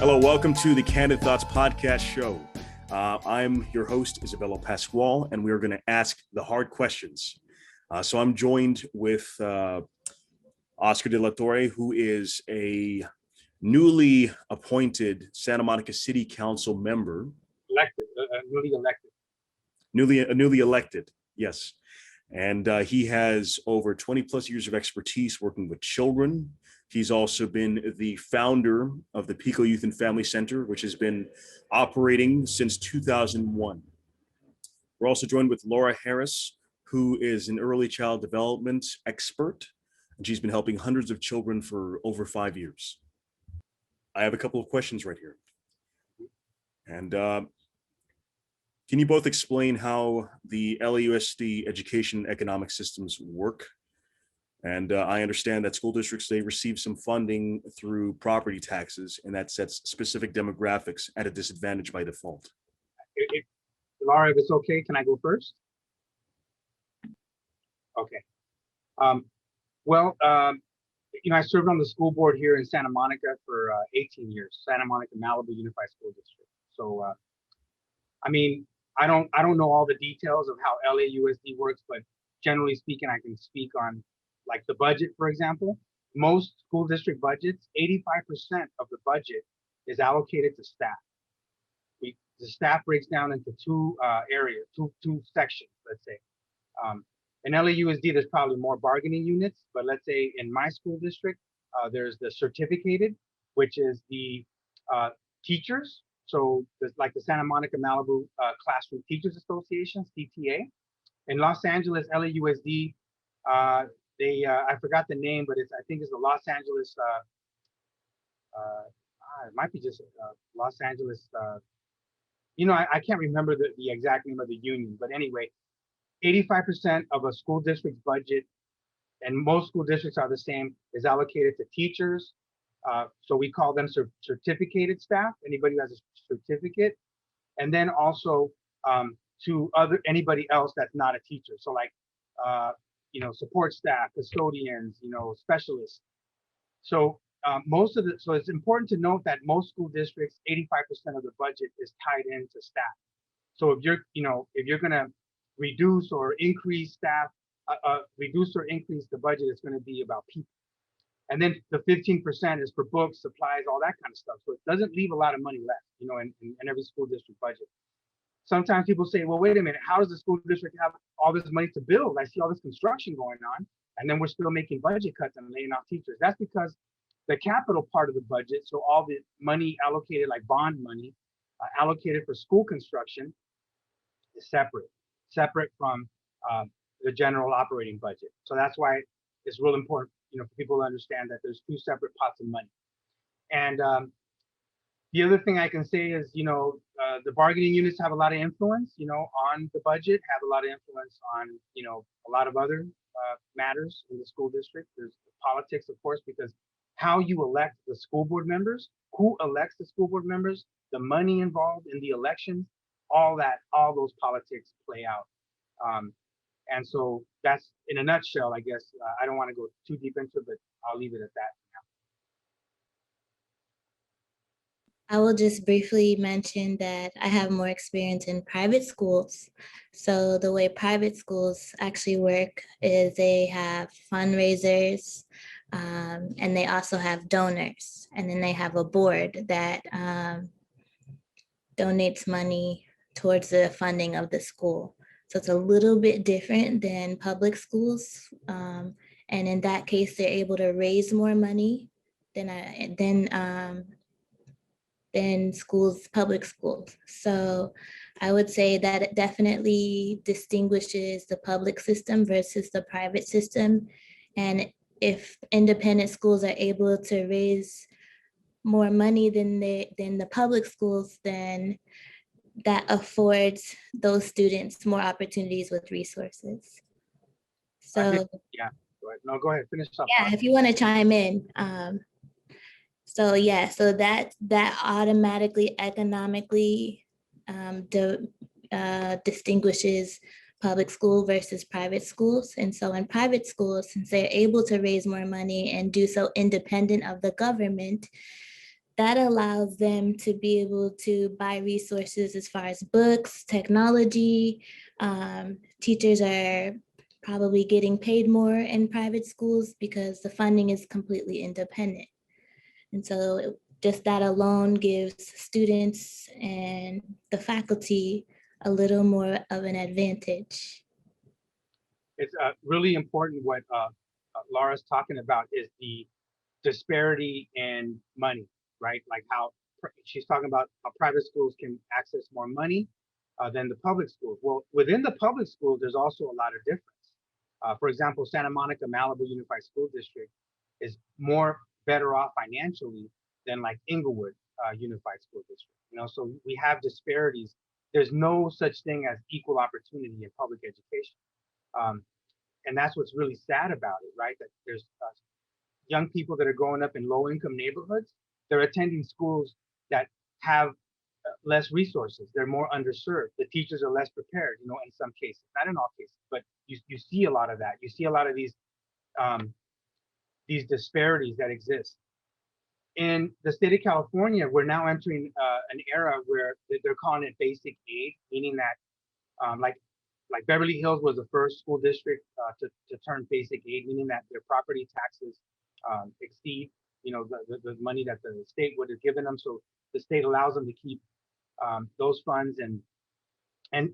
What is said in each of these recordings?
Hello, welcome to the Candid Thoughts Podcast show. I'm your host, Isabella Pasquale, and we are going to ask the hard questions. So I'm joined with Oscar de la Torre, who is a newly appointed Santa Monica City Council member. Newly elected, yes. And he has over 20 plus years of expertise working with children. He's also been the founder of the Pico Youth and Family Center, which has been operating since 2001. We're also joined with Laura Harris, who is an early child development expert, and she's been helping hundreds of children for over 5 years. I have a couple of questions right here. And can you both explain how the LAUSD education economic systems work? And I understand that school districts, they receive some funding through property taxes, and that sets specific demographics at a disadvantage by default. Laura, if it's okay, can I go first? Okay. I served on the school board here in Santa Monica for 18 years, Santa Monica Malibu Unified School District. So, I don't know all the details of how LAUSD works, but generally speaking, I can speak on like the budget, for example. Most school district budgets, 85% of the budget is allocated to staff. The staff breaks down into two areas, two sections, let's say. In LAUSD, there's probably more bargaining units, but let's say in my school district, there's the certificated, which is the teachers. So there's like the Santa Monica Malibu Classroom Teachers Association, CTA. In Los Angeles, LAUSD, I forgot the name, but I think it's the Los Angeles, it might be just Los Angeles, I can't remember the exact name of the union, but anyway, 85% of a school district's budget, and most school districts are the same, is allocated to teachers. So we call them certificated staff, anybody who has a certificate, and then also to anybody else that's not a teacher. So like, support staff, custodians, specialists. So so it's important to note that most school districts, 85% of the budget is tied into staff. So if you're gonna reduce or increase staff, reduce or increase the budget, it's gonna be about people. And then the 15% is for books, supplies, all that kind of stuff. So it doesn't leave a lot of money left, in every school district budget. Sometimes people say, well, wait a minute, how does the school district have all this money to build? I see all this construction going on, and then we're still making budget cuts and laying off teachers. That's because the capital part of the budget, so all the money allocated, like bond money, allocated for school construction, is separate from the general operating budget. So that's why it's real important, for people to understand that there's two separate pots of money. And the other thing I can say is, the bargaining units have a lot of influence, on the budget, have a lot of influence on, a lot of other matters in the school district. There's politics, of course, because how you elect the school board members, who elects the school board members, the money involved in the elections, all those politics play out. And so that's, in a nutshell, I guess. I don't want to go too deep into it, but I'll leave it at that. I will just briefly mention that I have more experience in private schools. So the way private schools actually work is they have fundraisers, and they also have donors. And then they have a board that donates money towards the funding of the school. So it's a little bit different than public schools. And in that case, they're able to raise more money than public schools. So I would say that it definitely distinguishes the public system versus the private system. And if independent schools are able to raise more money than the public schools, then that affords those students more opportunities with resources. So yeah, no, go ahead, finish up. Yeah, if you want to chime in. So that automatically economically distinguishes public school versus private schools. And so in private schools, since they're able to raise more money and do so independent of the government, that allows them to be able to buy resources as far as books, technology. Teachers are probably getting paid more in private schools because the funding is completely independent. And so just that alone gives students and the faculty a little more of an advantage. It's really important what Laura's talking about is the disparity in money, right? Like how she's talking about how private schools can access more money than the public schools. Well, within the public schools, there's also a lot of difference. For example, Santa Monica Malibu Unified School District is more better off financially than like Inglewood Unified School District. You know, so we have disparities. There's no such thing as equal opportunity in public education. And that's what's really sad about it, right? That there's young people that are growing up in low income neighborhoods. They're attending schools that have less resources. They're more underserved. The teachers are less prepared, you know, in some cases, not in all cases, but you see a lot of that. You see a lot of these disparities that exist. In the state of California, we're now entering an era where they're calling it basic aid, meaning that like Beverly Hills was the first school district to turn basic aid, meaning that their property taxes exceed, you know, the money that the state would have given them. So the state allows them to keep those funds, and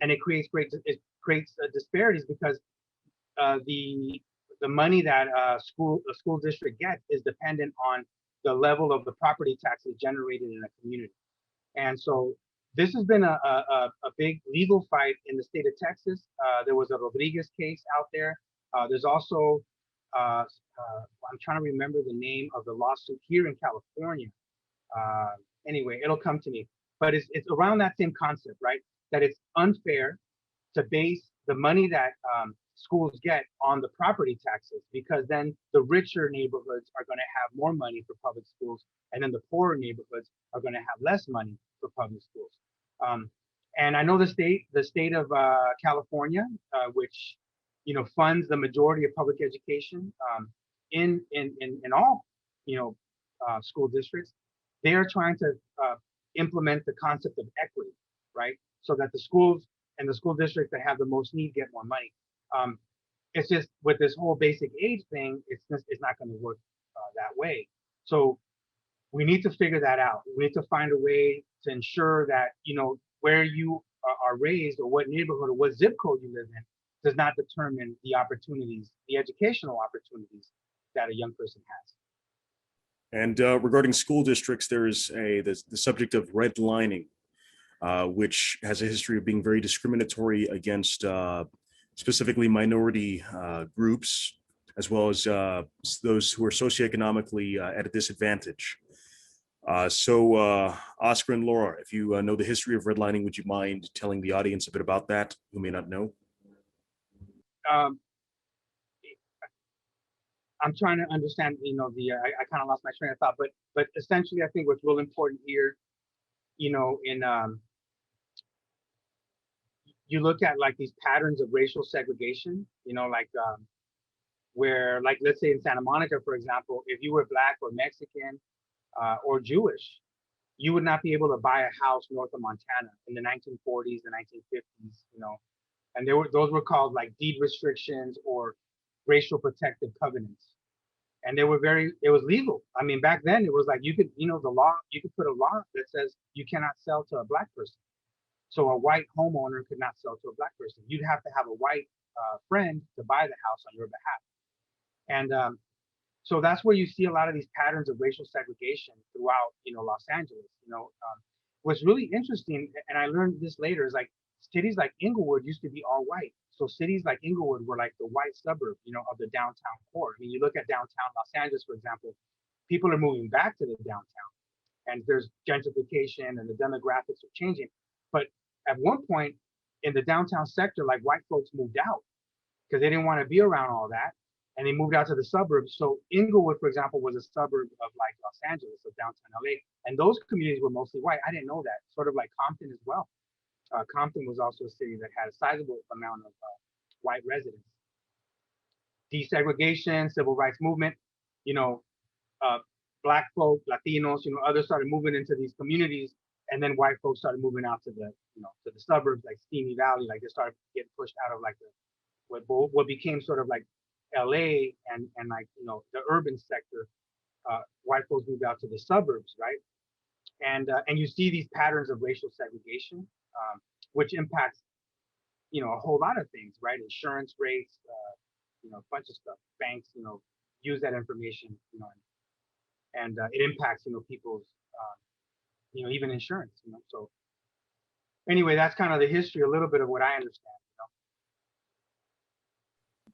it creates disparities because the money that a school district gets is dependent on the level of the property taxes generated in a community. And so this has been a big legal fight in the state of Texas. There was a Rodriguez case out there. There's also, I'm trying to remember the name of the lawsuit here in California. Anyway, it'll come to me. But it's around that same concept, right? That it's unfair to base the money that schools get on the property taxes, because then the richer neighborhoods are going to have more money for public schools, and then the poorer neighborhoods are going to have less money for public schools. And I know the state of California, which, you know, funds the majority of public education in all, you know, school districts. They are trying to implement the concept of equity, right? So that the schools and the school districts that have the most need get more money. It's just with this whole basic aid thing, it's not going to work that way. So we need to figure that out. We need to find a way to ensure that, you know, where you are raised or what neighborhood or what zip code you live in does not determine the opportunities, the educational opportunities that a young person has. And regarding school districts, there is the subject of redlining, which has a history of being very discriminatory against specifically minority groups, as well as those who are socioeconomically at a disadvantage. So Oscar and Laura, if you know the history of redlining, would you mind telling the audience a bit about that, who may not know? I'm trying to understand, you know, I kind of lost my train of thought, but essentially I think what's real important here, you know, in you look at like these patterns of racial segregation, you know, like where, like, let's say in Santa Monica, for example, if you were Black or Mexican or Jewish, you would not be able to buy a house north of Montana in the 1940s, the 1950s, you know, and those were called like deed restrictions or racial protective covenants. And it was legal. I mean, back then it was like you could, you know, you could put a law that says you cannot sell to a Black person. So a white homeowner could not sell to a Black person. You'd have to have a white friend to buy the house on your behalf. And so that's where you see a lot of these patterns of racial segregation throughout, you know, Los Angeles. You know, what's really interesting, and I learned this later, is like cities like Inglewood used to be all white. So cities like Inglewood were like the white suburb, you know, of the downtown core. I mean, you look at downtown Los Angeles, for example, people are moving back to the downtown, and there's gentrification and the demographics are changing. But at one point in the downtown sector, like white folks moved out because they didn't want to be around all that, and they moved out to the suburbs. So Inglewood, for example, was a suburb of like Los Angeles, of downtown LA, and those communities were mostly white. I didn't know that. Sort of like Compton as well. Compton was also a city that had a sizable amount of white residents. Desegregation, civil rights movement, you know, Black folk, Latinos, others started moving into these communities, and then white folks started moving out to the suburbs like Simi Valley. Like they started getting pushed out of like what became sort of like LA and like the urban sector. White folks moved out to the suburbs, right? And you see these patterns of racial segregation, which impacts a whole lot of things, right? Insurance rates, a bunch of stuff. Banks, use that information, and it impacts people's even insurance. So anyway, that's kind of the history, a little bit of what I understand.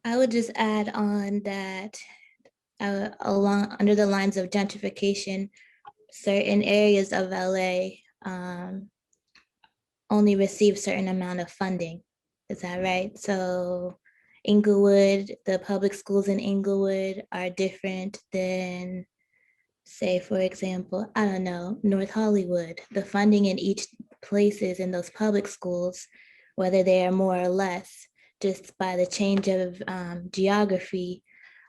I would just add on that along under the lines of gentrification, certain areas of LA only receive certain amount of funding. Is that right? So Inglewood, the public schools in Inglewood are different than, say, for example, I don't know, North Hollywood. The funding in each places in those public schools, whether they are more or less, just by the change of geography,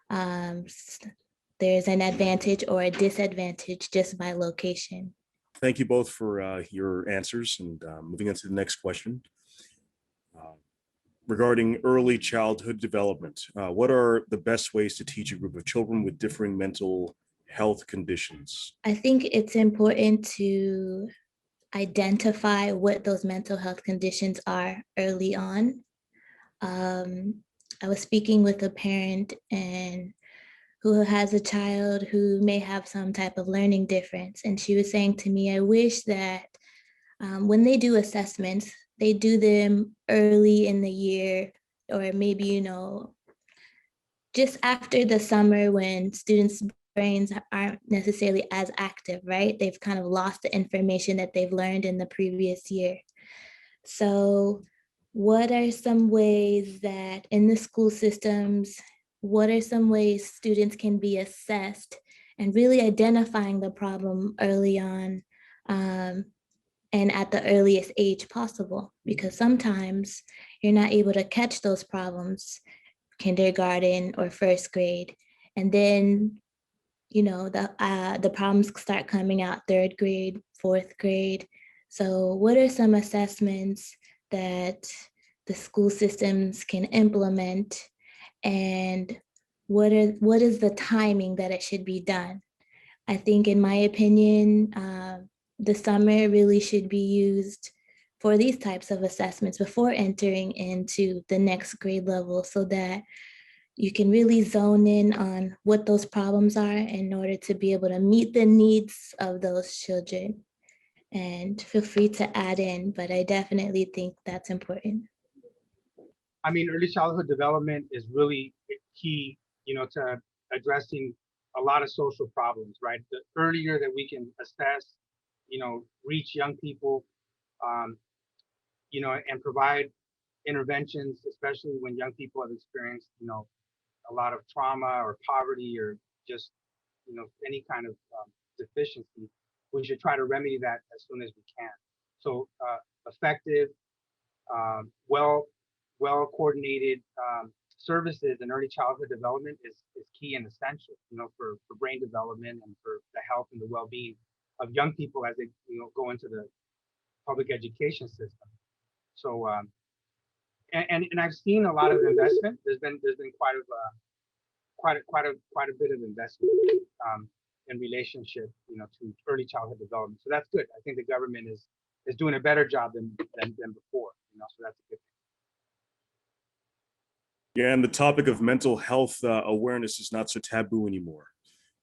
there's an advantage or a disadvantage just by location. Thank you both for your answers, and moving on to the next question. Regarding early childhood development, what are the best ways to teach a group of children with differing mental health conditions? I think it's important to identify what those mental health conditions are early on. I was speaking with a parent who has a child who may have some type of learning difference. And she was saying to me, I wish that when they do assessments, they do them early in the year, or maybe, just after the summer when students' brains aren't necessarily as active, right? They've kind of lost the information that they've learned in the previous year. So what are some ways that in the school systems, what are some ways students can be assessed and really identifying the problem early on and at the earliest age possible? Because sometimes you're not able to catch those problems kindergarten or first grade. And then, the problems start coming out third grade, fourth grade. So what are some assessments that the school systems can implement, and what is the timing that it should be done? I think, in my opinion, the summer really should be used for these types of assessments before entering into the next grade level, so that you can really zone in on what those problems are in order to be able to meet the needs of those children. And feel free to add in, but I definitely think that's important. I mean, early childhood development is really key, to addressing a lot of social problems, right? The earlier that we can assess, reach young people, and provide interventions, especially when young people have experienced, a lot of trauma or poverty or just, any kind of deficiency, we should try to remedy that as soon as we can. So effective, well coordinated services in early childhood development is key and essential, for brain development and for the health and the well-being of young people as they go into the public education system. So and I've seen a lot of investment. There's been quite a bit of investment in relationship to early childhood development. So that's good. I think the government is doing a better job than before. So that's a good thing. Yeah, and the topic of mental health awareness is not so taboo anymore.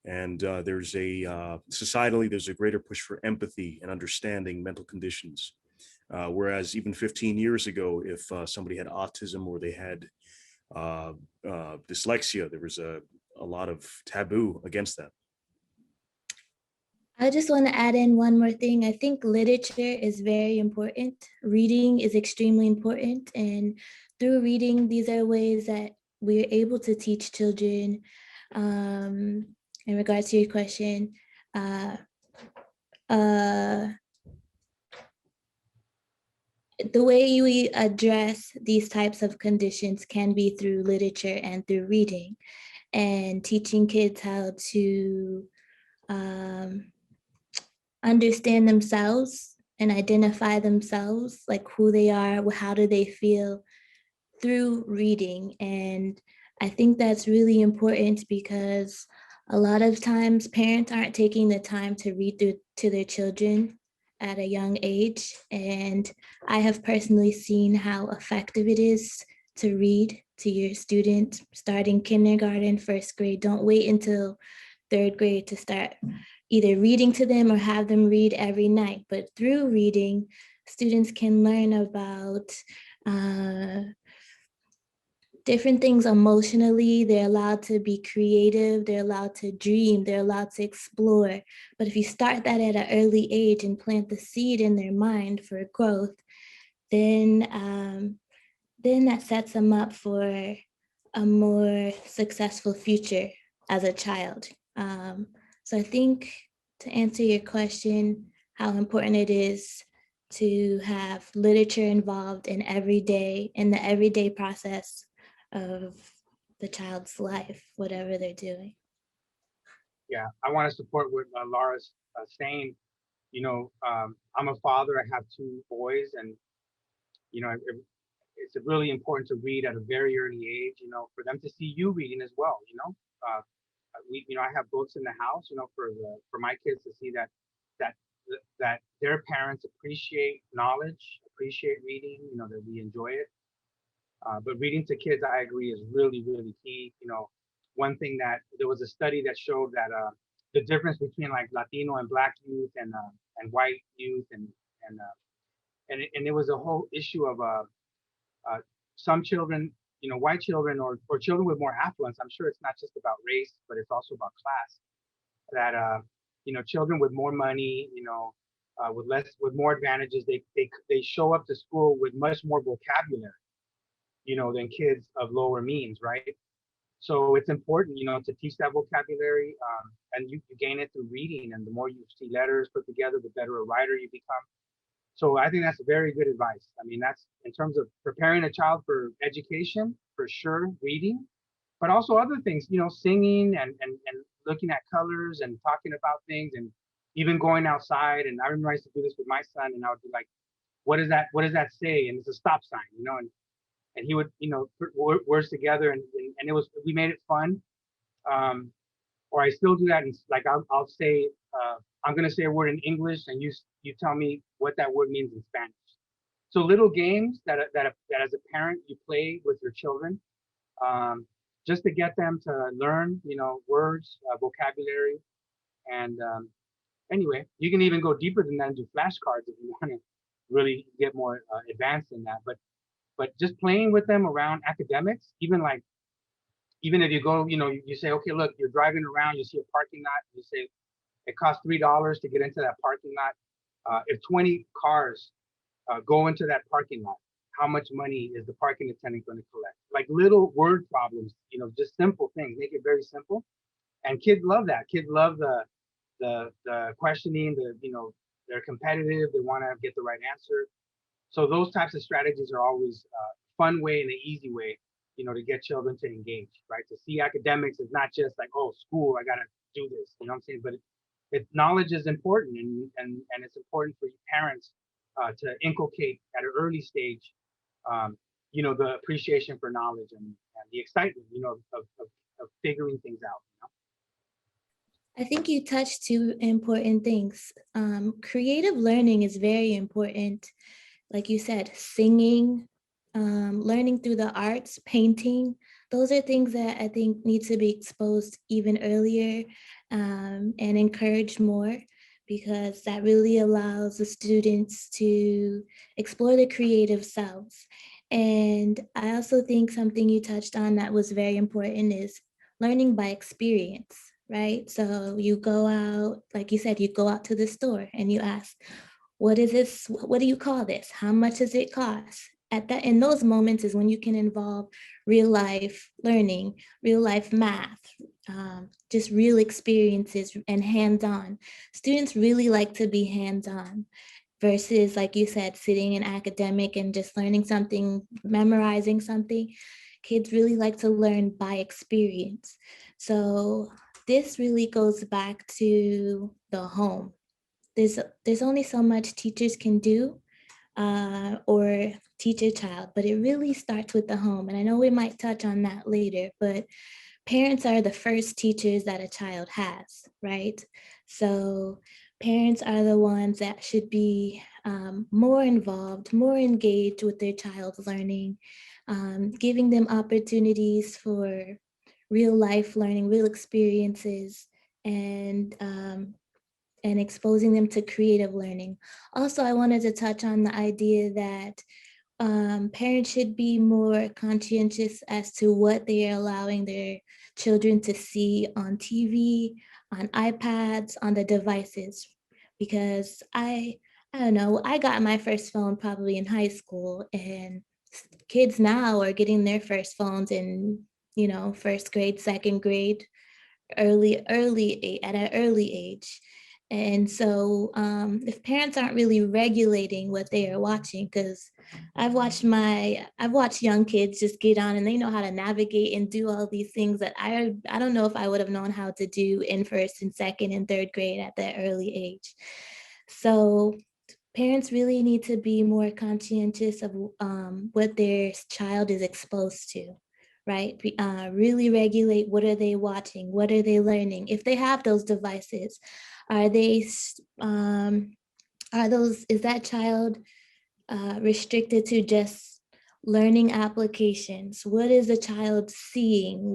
And there's societally, there's a greater push for empathy and understanding mental conditions. Whereas even 15 years ago, if somebody had autism or they had dyslexia, there was a lot of taboo against that. I just want to add in one more thing. I think literature is very important. Reading is extremely important. And through reading, these are ways that we're able to teach children. In regards to your question, the way we address these types of conditions can be through literature and through reading, and teaching kids how to understand themselves and identify themselves, like who they are, how do they feel through reading. And I think that's really important because a lot of times parents aren't taking the time to read to their children at a young age. And I have personally seen how effective it is to read to your student starting kindergarten, first grade. Don't wait until third grade to start either reading to them or have them read every night. But through reading, students can learn about different things emotionally. They're allowed to be creative. They're allowed to dream. They're allowed to explore. But if you start that at an early age and plant the seed in their mind for growth, then that sets them up for a more successful future as a child. So I think to answer your question, how important it is to have literature involved in the everyday process of the child's life, whatever they're doing. Yeah, I want to support what Laura's saying. I'm a father. I have two boys, and it's really important to read at a very early age. For them to see you reading as well. I have books in the house. For my kids to see that that their parents appreciate knowledge, appreciate reading. That we enjoy it. But reading to kids, I agree, is really, really key. One thing that there was a study that showed that the difference between like Latino and Black youth and white youth and it was a whole issue of some children, white children or children with more affluence. I'm sure it's not just about race, but it's also about class. That children with more money, with more advantages, they show up to school with much more vocabulary, than kids of lower means, right? So it's important, to teach that vocabulary, and you gain it through reading. And the more you see letters put together, the better a writer you become. So I think that's very good advice. I mean, that's in terms of preparing a child for education, for sure, reading, but also other things, singing and looking at colors and talking about things and even going outside. And I remember I used to do this with my son, and I would be like, what does that say? And it's a stop sign, and he would, put words together, and we made it fun. Or I still do that, and like I'll say, I'm gonna say a word in English, and you tell me what that word means in Spanish. So little games that as a parent you play with your children, just to get them to learn, words, vocabulary, and anyway, you can even go deeper than that and do flashcards if you want to really get more advanced in that. But just playing with them around academics, even if you go, you say, okay, look, you're driving around, you see a parking lot, you say it costs $3 to get into that parking lot. If 20 cars go into that parking lot, how much money is the parking attendant going to collect? Like little word problems, just simple things, make it very simple. And kids love that. Kids love the questioning, they're competitive, they want to get the right answer. So those types of strategies are always a fun way and an easy way, to get children to engage, right? To see academics is not just like, oh, school, I got to do this, you know what I'm saying? But knowledge is important, and it's important for parents to inculcate at an early stage, the appreciation for knowledge and the excitement, of figuring things out. I think you touched two important things. Creative learning is very important. Like you said, singing, learning through the arts, painting, those are things that I think need to be exposed even earlier, and encouraged more, because that really allows the students to explore their creative selves. And I also think something you touched on that was very important is learning by experience, right? So you go out, like you said, you go out to the store and you ask, what is this? What do you call this? How much does it cost? In those moments is when you can involve real life learning, real life math, just real experiences and hands-on. Students really like to be hands-on versus, like you said, sitting in academic and just learning something, memorizing something. Kids really like to learn by experience. So this really goes back to the home. There's only so much teachers can do or teach a child, but it really starts with the home. And I know we might touch on that later, but parents are the first teachers that a child has, right? So parents are the ones that should be more involved, more engaged with their child's learning, giving them opportunities for real life learning, real experiences, and exposing them to creative learning. Also, I wanted to touch on the idea that parents should be more conscientious as to what they are allowing their children to see on TV, on iPads, on the devices. Because I don't know, I got my first phone probably in high school, and kids now are getting their first phones in, first grade, second grade, at an early age. And so if parents aren't really regulating what they are watching, because I've watched young kids just get on and they know how to navigate and do all these things that I don't know if I would have known how to do in first and second and third grade at that early age. So parents really need to be more conscientious of what their child is exposed to, right? Really regulate, what are they watching? What are they learning? If they have those devices, is that child restricted to just learning applications? What is the child seeing?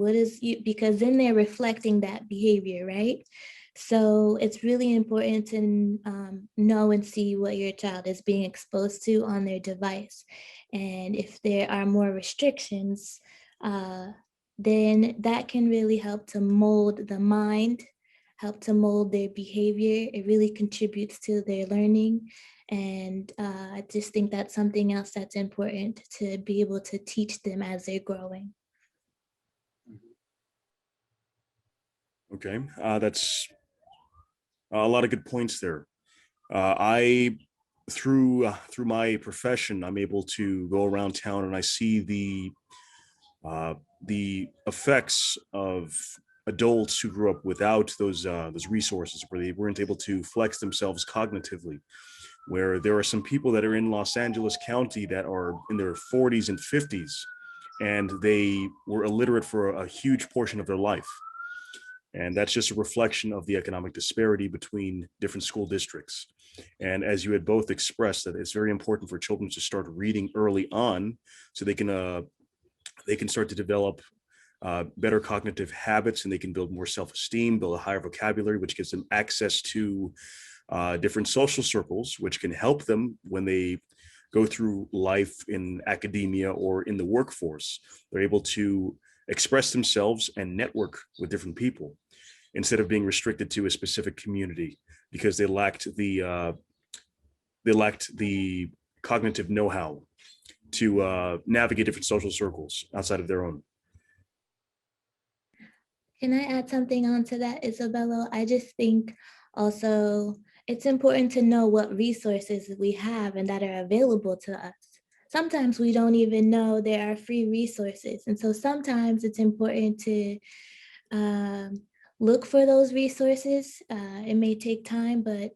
Because then they're reflecting that behavior, right? So it's really important to know and see what your child is being exposed to on their device. And if there are more restrictions, then that can really help to mold the mind, help to mold their behavior. It really contributes to their learning. And I just think that's something else that's important to be able to teach them as they're growing. Okay, that's a lot of good points there. I through my profession, I'm able to go around town and I see the effects of adults who grew up without those resources, where they weren't able to flex themselves cognitively. Where there are some people that are in Los Angeles County that are in their 40s and 50s, and they were illiterate for a huge portion of their life. And that's just a reflection of the economic disparity between different school districts. And as you had both expressed, that it's very important for children to start reading early on, so they can start to develop better cognitive habits, and they can build more self-esteem, build a higher vocabulary, which gives them access to different social circles, which can help them when they go through life in academia or in the workforce. They're able to express themselves and network with different people instead of being restricted to a specific community because they lacked the cognitive know-how to navigate different social circles outside of their own. Can I add something onto that, Isabella? I just think also it's important to know what resources we have and that are available to us. Sometimes we don't even know there are free resources. And so sometimes it's important to look for those resources. It may take time, but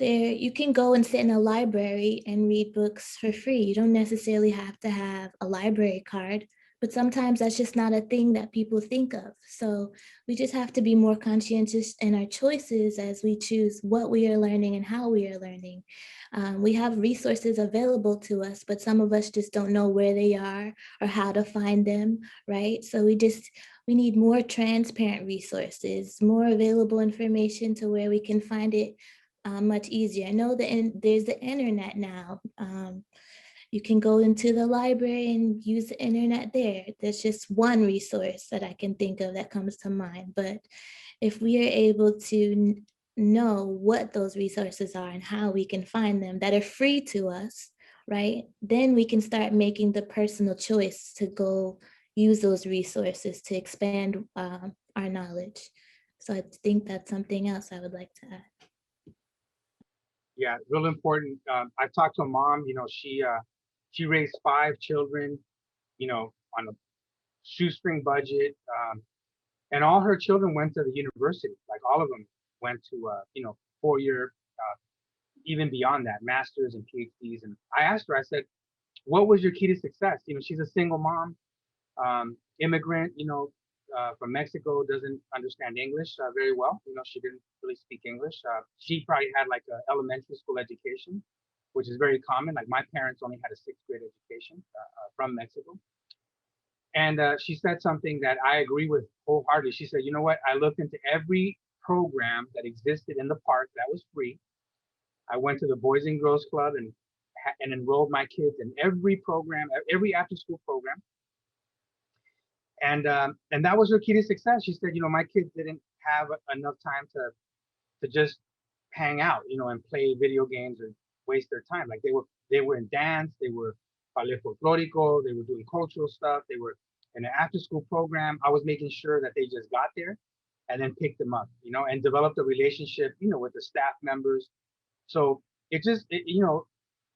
you can go and sit in a library and read books for free. You don't necessarily have to have a library card, but sometimes that's just not a thing that people think of. So we just have to be more conscientious in our choices as we choose what we are learning and how we are learning. We have resources available to us, but some of us just don't know where they are or how to find them, right? So we need more transparent resources, more available information to where we can find it much easier. I know that there's the internet now. You can go into the library and use the internet there. There's just one resource that I can think of that comes to mind. But if we are able to know what those resources are and how we can find them that are free to us, right? Then we can start making the personal choice to go use those resources to expand our knowledge. So I think that's something else I would like to add. Yeah, real important. I've talked to a mom, she raised 5 children, on a shoestring budget. And all her children went to the university. Like all of them went to, 4-year, even beyond that, masters and PhDs. And I asked her, I said, what was your key to success? She's a single mom, immigrant, from Mexico, doesn't understand English very well. She didn't really speak English. She probably had like an elementary school education, which is very common. Like my parents only had a 6th grade education from Mexico. And she said something that I agree with wholeheartedly. She said, you know what? I looked into every program that existed in the park that was free. I went to the Boys and Girls Club and enrolled my kids in every program, every after school program. And that was her key to success. She said, my kids didn't have enough time to just hang out, and play video games or waste their time. Like they were in dance, they were ballet folklorico, they were doing cultural stuff, they were in an after school program. I was making sure that they just got there and then picked them up, and developed a relationship, with the staff members. So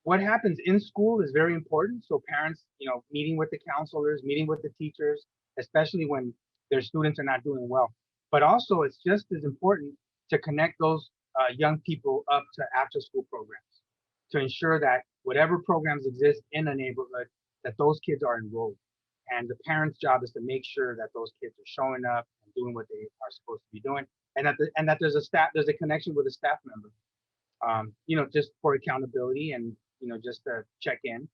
what happens in school is very important. So parents, meeting with the counselors, meeting with the teachers, especially when their students are not doing well. But also, it's just as important to connect those young people up to after-school programs to ensure that whatever programs exist in a neighborhood, that those kids are enrolled. And the parents' job is to make sure that those kids are showing up and doing what they are supposed to be doing, and that there's a connection with a staff member. Just for accountability and, just to check in.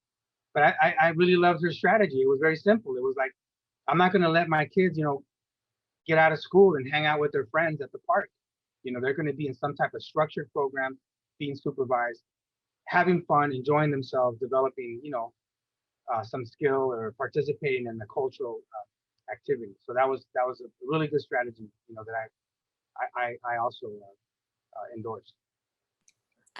But I really loved her strategy. It was very simple. It was like, I'm not going to let my kids, get out of school and hang out with their friends at the park. They're going to be in some type of structured program, being supervised, having fun, enjoying themselves, developing, some skill or participating in the cultural activity. So that was a really good strategy, that I also endorsed.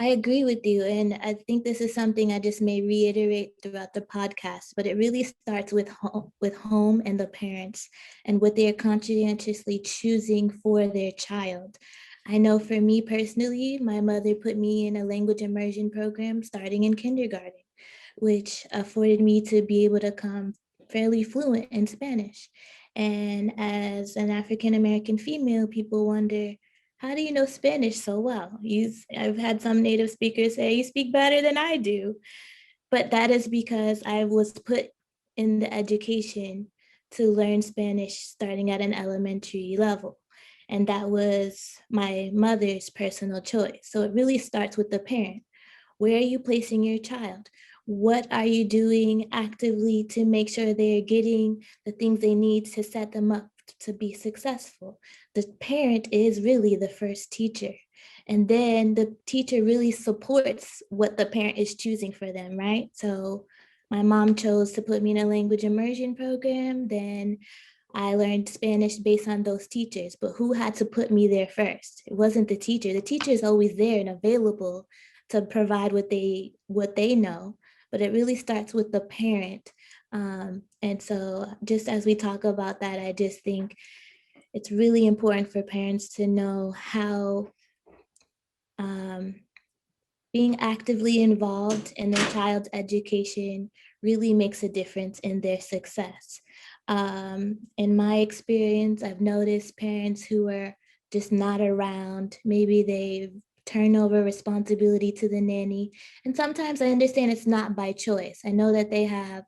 I agree with you. And I think this is something I just may reiterate throughout the podcast, but it really starts with home and the parents and what they're conscientiously choosing for their child. I know for me personally, my mother put me in a language immersion program starting in kindergarten, which afforded me to be able to come fairly fluent in Spanish. And as an African-American female, people wonder, how do you know Spanish so well? I've had some native speakers say, you speak better than I do. But that is because I was put in the education to learn Spanish starting at an elementary level. And that was my mother's personal choice. So it really starts with the parent. Where are you placing your child? What are you doing actively to make sure they're getting the things they need to set them up to be successful? The parent is really the first teacher. And then the teacher really supports what the parent is choosing for them, right? So my mom chose to put me in a language immersion program. Then I learned Spanish based on those teachers, but who had to put me there first? It wasn't the teacher. The teacher is always there and available to provide what they know, but it really starts with the parent. And so just as we talk about that, I just think it's really important for parents to know how being actively involved in their child's education really makes a difference in their success. In my experience, I've noticed parents who are just not around, maybe they turn over responsibility to the nanny. And sometimes I understand it's not by choice. I know that they have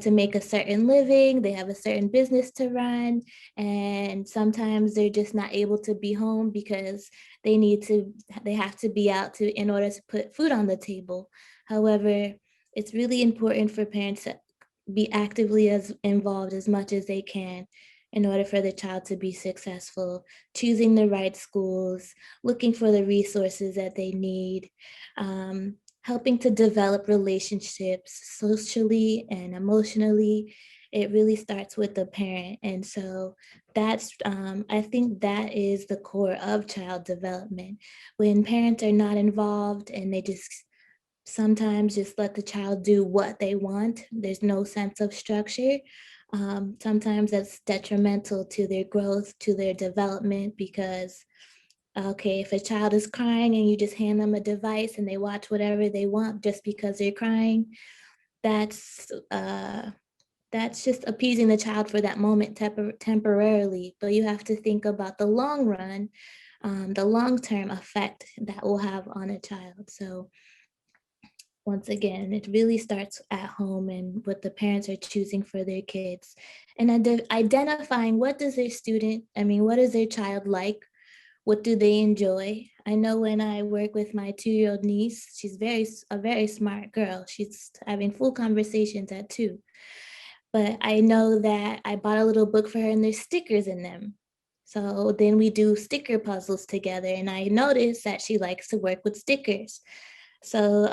to make a certain living, they have a certain business to run, and sometimes they're just not able to be home because they have to be out in order to put food on the table. However, it's really important for parents to be actively as involved as much as they can in order for the child to be successful, choosing the right schools, looking for the resources that they need, helping to develop relationships socially and emotionally. It really starts with the parent. And so that's, I think that is the core of child development. When parents are not involved and they just sometimes just let the child do what they want, there's no sense of structure. Sometimes that's detrimental to their growth, to their development, because okay, if a child is crying and you just hand them a device and they watch whatever they want just because they're crying, that's that's just appeasing the child for that moment temporarily, but you have to think about the long run, the long-term effect that will have on a child. So once again, it really starts at home and what the parents are choosing for their kids, and identifying what does what is their child like? What do they enjoy? I know when I work with my 2-year-old niece, she's a very smart girl. She's having full conversations at 2. But I know that I bought a little book for her and there's stickers in them. So then we do sticker puzzles together, and I noticed that she likes to work with stickers. So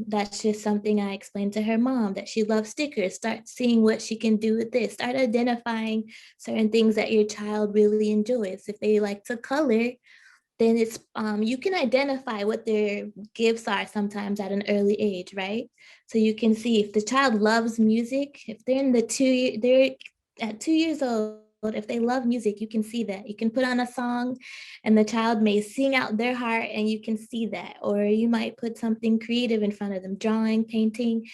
that's just something I explained to her mom, that she loves stickers. Start seeing what she can do with this. Start identifying certain things that your child really enjoys. If they like to color, then it's you can identify what their gifts are sometimes at an early age, right? So you can see if the child loves music, if they're they're at 2 years old, if they love music, you can see that. You can put on a song and the child may sing out their heart and you can see that. Or you might put something creative in front of them, drawing, painting.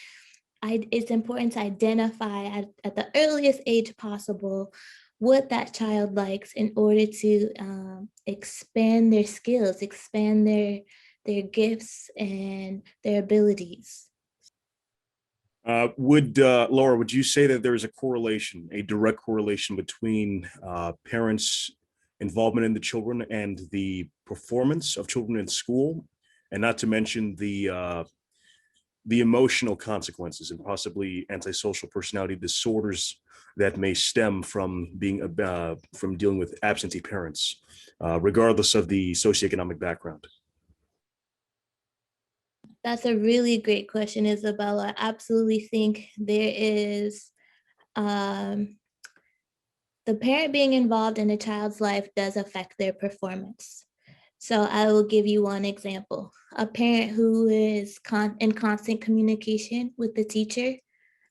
It's important to identify at the earliest age possible what that child likes in order to expand their skills, expand their gifts and their abilities. Laura, would you say that there's a direct correlation between parents' involvement in the children and the performance of children in school, and not to mention the emotional consequences and possibly antisocial personality disorders that may stem from from dealing with absentee parents, regardless of the socioeconomic background? That's a really great question, Isabella. I absolutely think there is the parent being involved in a child's life does affect their performance. So I will give you one example. A parent who is in constant communication with the teacher.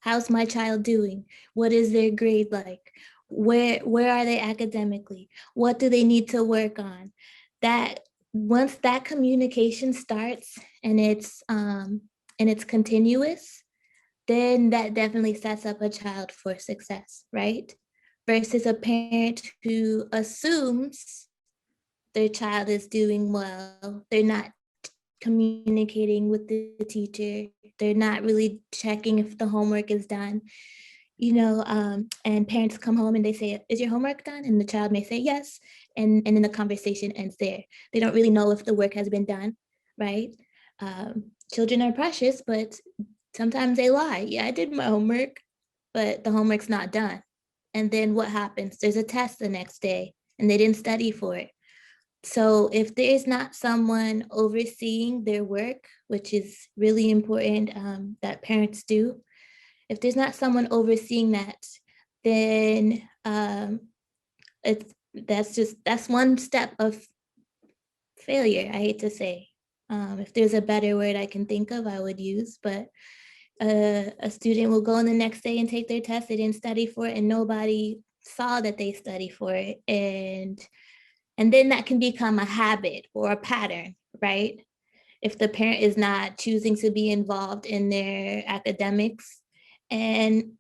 How's my child doing? What is their grade like? Where are they academically? What do they need to work on? That once that communication starts and it's continuous, then that definitely sets up a child for success, right? Versus a parent who assumes their child is doing well. They're not communicating with the teacher. They're not really checking if the homework is done. And parents come home and they say, is your homework done? And the child may say yes. And then the conversation ends there. They don't really know if the work has been done, right? Children are precious, but sometimes they lie. Yeah, I did my homework, but the homework's not done. And then what happens? There's a test the next day and they didn't study for it. So if there is not someone overseeing their work, which is really important that parents do, if there's not someone overseeing that, then that's one step of failure, I hate to say. If there's a better word I can think of, I would use, but a student will go in the next day and take their test. They didn't study for it and nobody saw that they study for it. And then that can become a habit or a pattern, right? If the parent is not choosing to be involved in their academics. And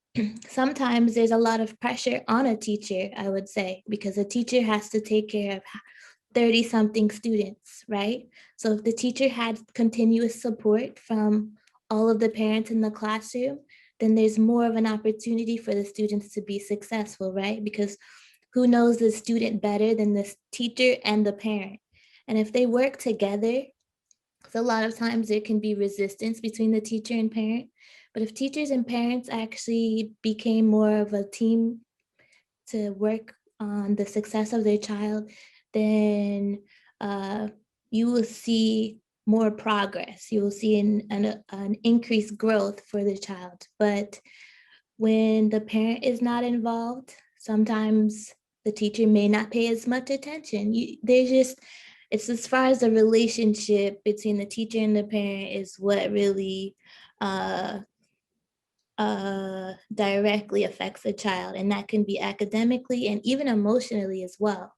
sometimes there's a lot of pressure on a teacher, I would say, because a teacher has to take care of 30-something students, right? So if the teacher had continuous support from all of the parents in the classroom, then there's more of an opportunity for the students to be successful, right? Because who knows the student better than the teacher and the parent? And if they work together, so a lot of times there can be resistance between the teacher and parent. But if teachers and parents actually became more of a team to work on the success of their child, then you will see more progress. You will see an increased growth for the child. But when the parent is not involved, sometimes the teacher may not pay as much attention. It's as far as the relationship between the teacher and the parent is what really directly affects the child. And that can be academically and even emotionally as well.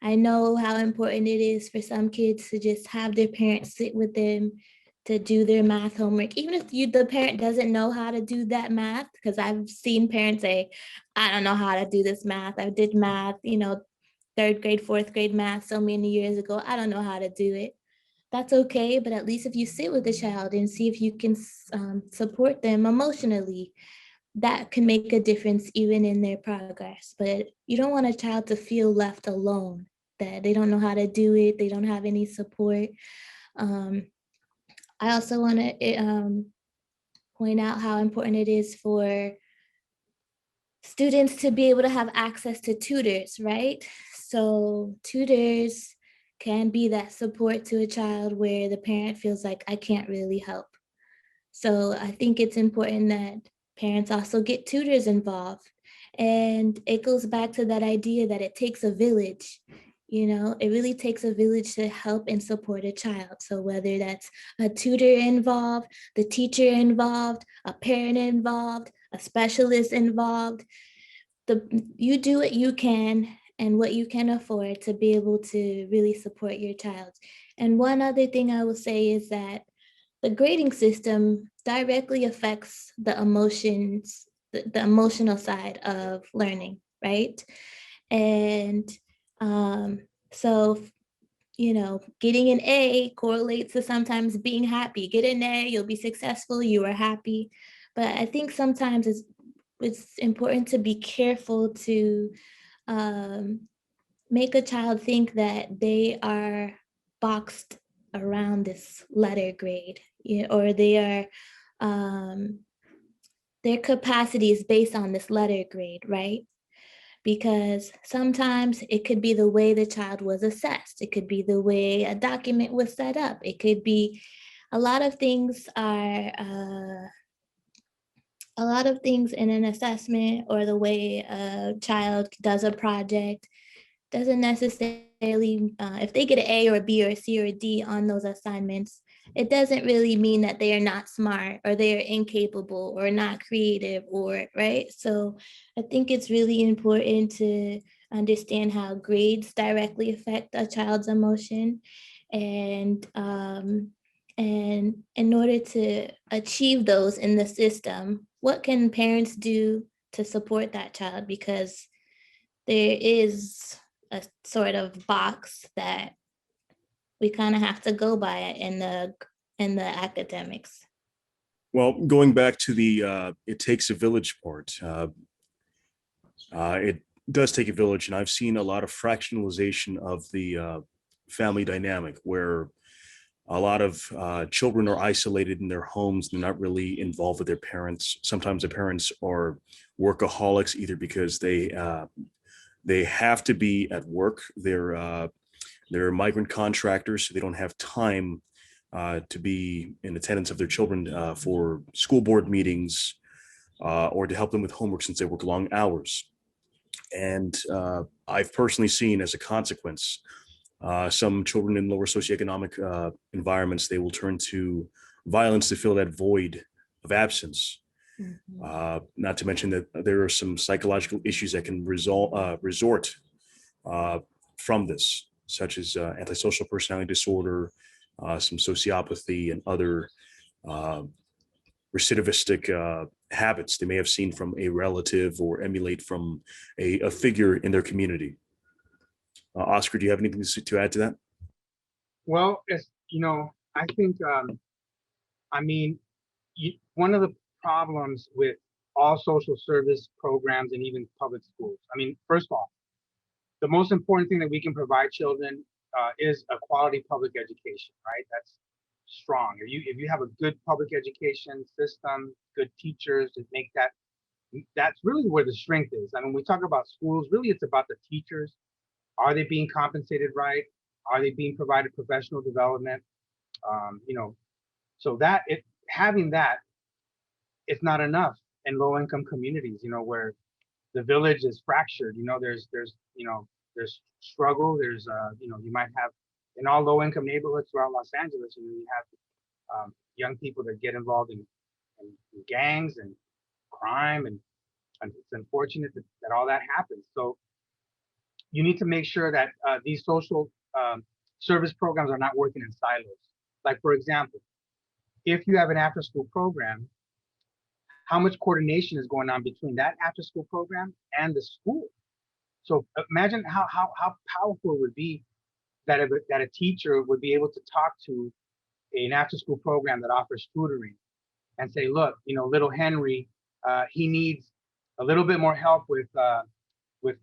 I know how important it is for some kids to just have their parents sit with them, to do their math homework, even if the parent doesn't know how to do that math, because I've seen parents say, I don't know how to do this math. I did math, third grade, fourth grade math so many years ago. I don't know how to do it. That's okay, but at least if you sit with the child and see if you can support them emotionally, that can make a difference even in their progress. But you don't want a child to feel left alone, that they don't know how to do it, they don't have any support. I also want to point out how important it is for students to be able to have access to tutors, right? So tutors can be that support to a child where the parent feels like, I can't really help. So I think it's important that parents also get tutors involved. And it goes back to that idea that it takes a village. It really takes a village to help and support a child. So whether that's a tutor involved, the teacher involved, a parent involved, a specialist involved, you do what you can and what you can afford to be able to really support your child. And one other thing I will say is that the grading system directly affects the emotions, the emotional side of learning, right? And so, getting an A correlates to sometimes being happy. Get an A, you'll be successful, you are happy. But I think sometimes it's important to be careful to make a child think that they are boxed around this letter grade, or they are their capacity is based on this letter grade, right? Because sometimes it could be the way the child was assessed. It could be the way a document was set up. It could be a lot of things in an assessment, or the way a child does a project doesn't necessarily, if they get an A or a B or a C or a D on those assignments, it doesn't really mean that they are not smart or they are incapable or not creative, or right. So I think it's really important to understand how grades directly affect a child's emotion, and in order to achieve those in the system, what can parents do to support that child? Because there is a sort of box that we kind of have to go by in the academics. Well, going back to the it takes a village part, it does take a village, and I've seen a lot of fractionalization of the family dynamic, where a lot of children are isolated in their homes. They're not really involved with their parents. Sometimes the parents are workaholics, either because they have to be at work. They're migrant contractors, so they don't have time to be in attendance of their children for school board meetings or to help them with homework, since they work long hours. And I've personally seen, as a consequence, some children in lower socioeconomic environments, they will turn to violence to fill that void of absence. Not to mention that there are some psychological issues that can resort from this, such as antisocial personality disorder, some sociopathy, and other recidivistic habits they may have seen from a relative or emulate from a figure in their community. Oscar, do you have anything to add to that? Well, I think, one of the problems with all social service programs and even public schools, first off, the most important thing that we can provide children is a quality public education, right? That's strong. If you have a good public education system, good teachers that make that's really where the strength is. When we talk about schools, really it's about the teachers. Are they being compensated right? Are they being provided professional development? So having that, it's not enough in low-income communities, where the village is fractured. There's struggle. There's you might have, in all low-income neighborhoods throughout Los Angeles, you have young people that get involved in gangs and crime, and it's unfortunate that all that happens. So you need to make sure that these social service programs are not working in silos. Like, for example, if you have an after school program, how much coordination is going on between that after school program and the school? So imagine how powerful it would be that a teacher would be able to talk to an after school program that offers tutoring and say, look, little Henry, he needs a little bit more help with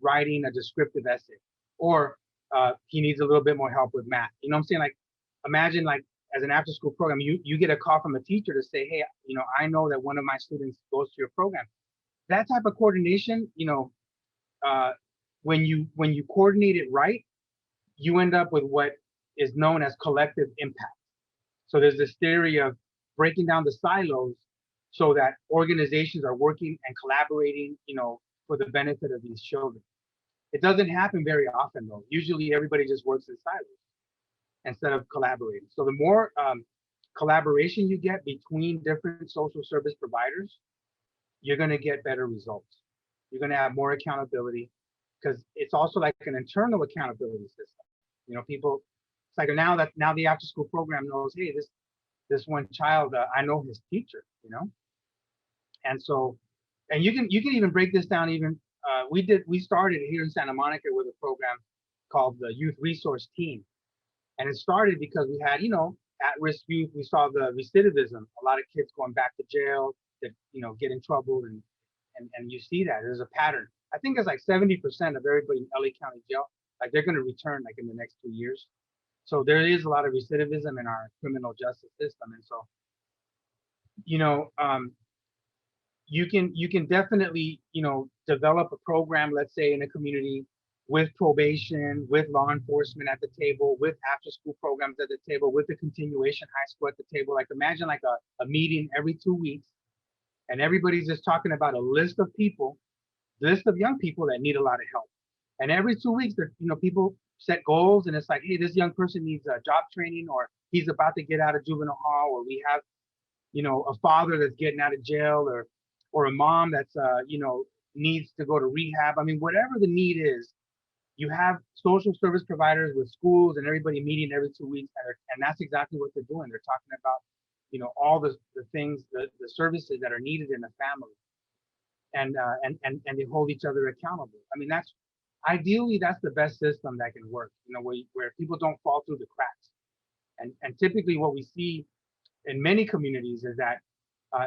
writing a descriptive essay, or he needs a little bit more help with math. You know what I'm saying? Like, imagine like as an after school program, you get a call from a teacher to say, hey, I know that one of my students goes to your program. That type of coordination, when you coordinate it right, you end up with what is known as collective impact. So there's this theory of breaking down the silos so that organizations are working and collaborating, for the benefit of these children. It doesn't happen very often though. Usually everybody just works in silos instead of collaborating. So the more collaboration you get between different social service providers, you're going to get better results. You're going to have more accountability, because it's also like an internal accountability system. People, it's like now the after school program knows, hey, this one child, I know his teacher, and so, and you can even break this down. Even we started here in Santa Monica with a program called the Youth Resource Team, and it started because we had at-risk youth. We saw the recidivism, a lot of kids going back to jail that get in trouble, and you see that there's a pattern. I think it's like 70% of everybody in LA County jail, like they're going to return like in the next 2 years. So there is a lot of recidivism in our criminal justice system, and so you can definitely develop a program, let's say in a community, with probation, with law enforcement at the table, with after school programs at the table, with the continuation high school at the table. Like imagine like a meeting every 2 weeks, and everybody's just talking about a list of young people that need a lot of help. And every 2 weeks, people set goals, and it's like, hey, this young person needs a job training, or he's about to get out of juvenile hall, or we have, a father that's getting out of jail, or a mom that's, needs to go to rehab. I mean, whatever the need is, you have social service providers with schools and everybody meeting every 2 weeks, and that's exactly what they're doing. They're talking about, all the things, the services that are needed in the family, and they hold each other accountable. I mean, ideally that's the best system that can work, where people don't fall through the cracks. And typically what we see in many communities is that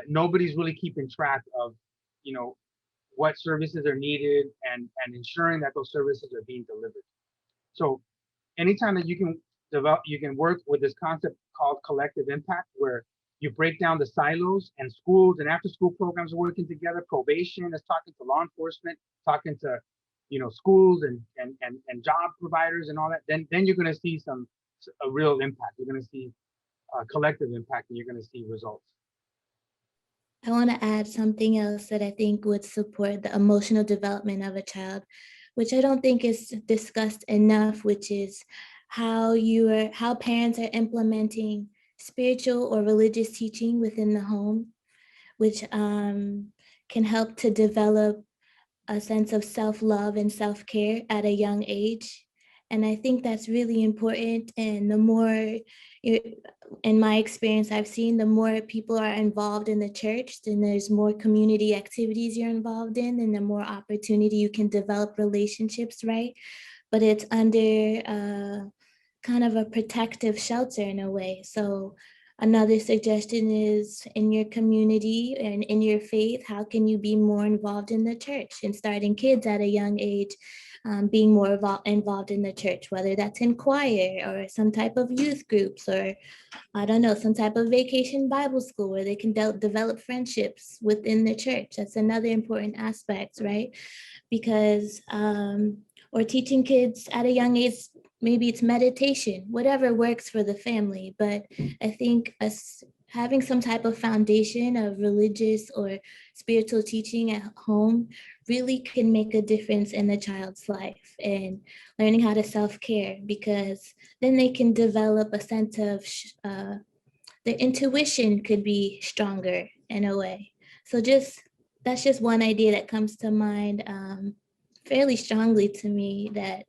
nobody's really keeping track of, what services are needed and ensuring that those services are being delivered. So anytime that you can work with this concept called collective impact, where you break down the silos, and schools and after school programs are working together, probation is talking to law enforcement, talking to schools and job providers and all that, then you're going to see a real impact. You're going to see a collective impact, and you're going to see results. I want to add something else that I think would support the emotional development of a child, which I don't think is discussed enough, which is how parents are implementing spiritual or religious teaching within the home, which can help to develop a sense of self-love and self-care at a young age. And I think that's really important. And the more, in my experience, I've seen the more people are involved in the church, then there's more community activities you're involved in, and the more opportunity you can develop relationships, right? But it's under kind of a protective shelter in a way. So another suggestion is, in your community and in your faith, how can you be more involved in the church, and starting kids at a young age, being more involved in the church, whether that's in choir or some type of youth groups, or I don't know, some type of vacation Bible school where they can develop friendships within the church. That's another important aspect, right? Because, or teaching kids at a young age, maybe it's meditation, whatever works for the family. But I think having some type of foundation of religious or spiritual teaching at home really can make a difference in the child's life, and learning how to self-care, because then they can develop a sense of their intuition could be stronger in a way. So that's just one idea that comes to mind fairly strongly to me, that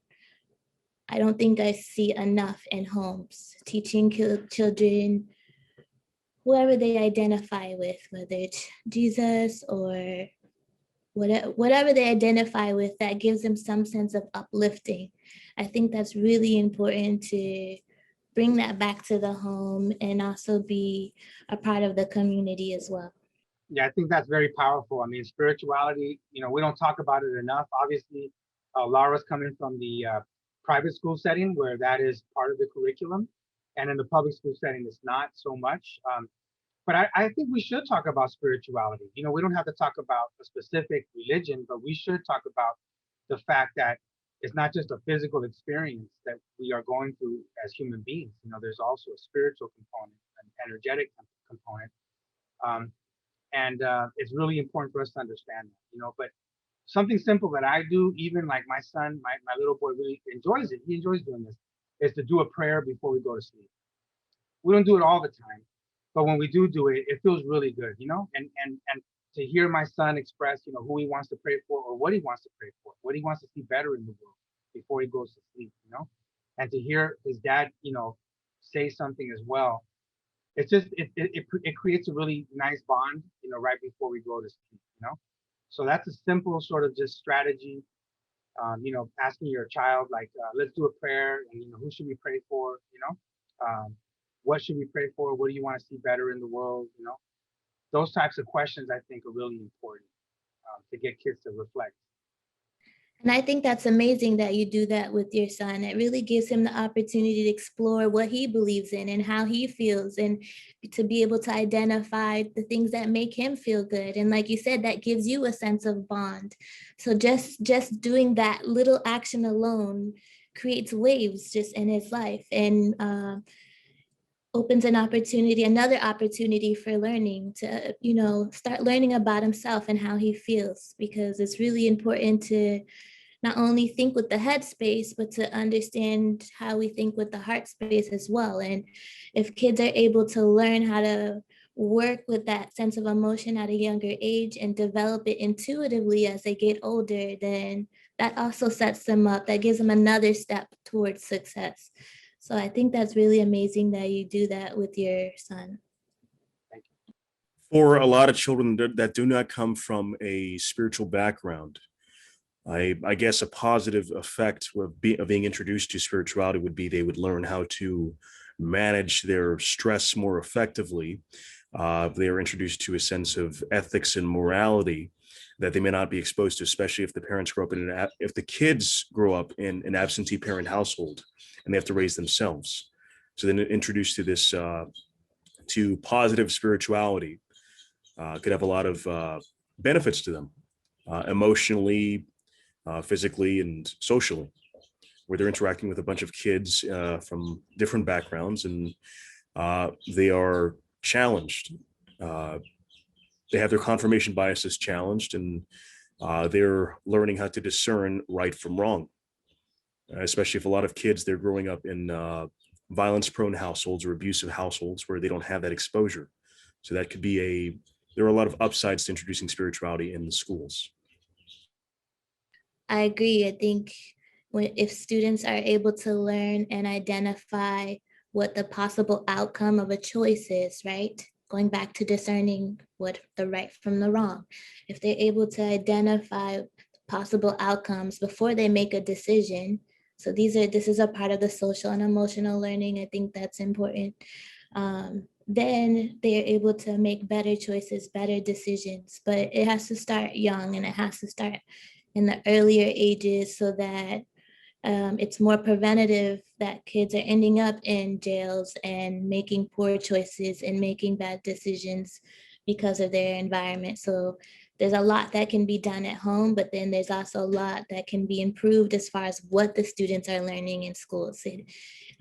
I don't think I see enough in homes, teaching children whoever they identify with, whether it's Jesus or whatever they identify with, that gives them some sense of uplifting. I think that's really important to bring that back to the home and also be a part of the community as well. Yeah, I think that's very powerful. I mean, spirituality, we don't talk about it enough. Obviously, Laura's coming from the private school setting where that is part of the curriculum. And in the public school setting, it's not so much. But I think we should talk about spirituality. We don't have to talk about a specific religion, but we should talk about the fact that it's not just a physical experience that we are going through as human beings. There's also a spiritual component, an energetic component. And it's really important for us to understand that, but something simple that I do, even like my son, my little boy really enjoys it. He enjoys doing this, is to do a prayer before we go to sleep. We don't do it all the time, but when we do it, it feels really good, and to hear my son express, who he wants to pray for or what he wants to pray for, what he wants to see better in the world before he goes to sleep, and to hear his dad, say something as well. It's just, it creates a really nice bond, right before we go to sleep, So that's a simple sort of just strategy, asking your child, like, let's do a prayer, and, who should we pray for, what should we pray for? What do you want to see better in the world? Those types of questions I think are really important to get kids to reflect. And I think that's amazing that you do that with your son. It really gives him the opportunity to explore what he believes in and how he feels, and to be able to identify the things that make him feel good. And like you said, that gives you a sense of bond. So just doing that little action alone creates waves just in his life, and opens another opportunity for learning to, start learning about himself and how he feels, because it's really important to not only think with the head space, but to understand how we think with the heart space as well. And if kids are able to learn how to work with that sense of emotion at a younger age and develop it intuitively as they get older, then that also sets them up, that gives them another step towards success. So I think that's really amazing that you do that with your son. For a lot of children that do not come from a spiritual background, I guess a positive effect of being introduced to spirituality would be they would learn how to manage their stress more effectively. They are introduced to a sense of ethics and morality that they may not be exposed to, especially if the parents grow up if the kids grow up in an absentee parent household and they have to raise themselves. So then introduced to this, to positive spirituality, could have a lot of benefits to them, emotionally, physically, and socially, where they're interacting with a bunch of kids from different backgrounds, and they are challenged. They have their confirmation biases challenged, and they're learning how to discern right from wrong, especially if a lot of kids, they're growing up in violence-prone households or abusive households where they don't have that exposure. So that could be there are a lot of upsides to introducing spirituality in the schools. I agree. I think if students are able to learn and identify what the possible outcome of a choice is, right? Going back to discerning what the right from the wrong. If they're able to identify possible outcomes before they make a decision. So this is a part of the social and emotional learning. I think that's important. Then they're able to make better choices, better decisions, but it has to start young, and it has to start in the earlier ages, so that it's more preventative that kids are ending up in jails and making poor choices and making bad decisions because of their environment. So there's a lot that can be done at home, but then there's also a lot that can be improved as far as what the students are learning in schools.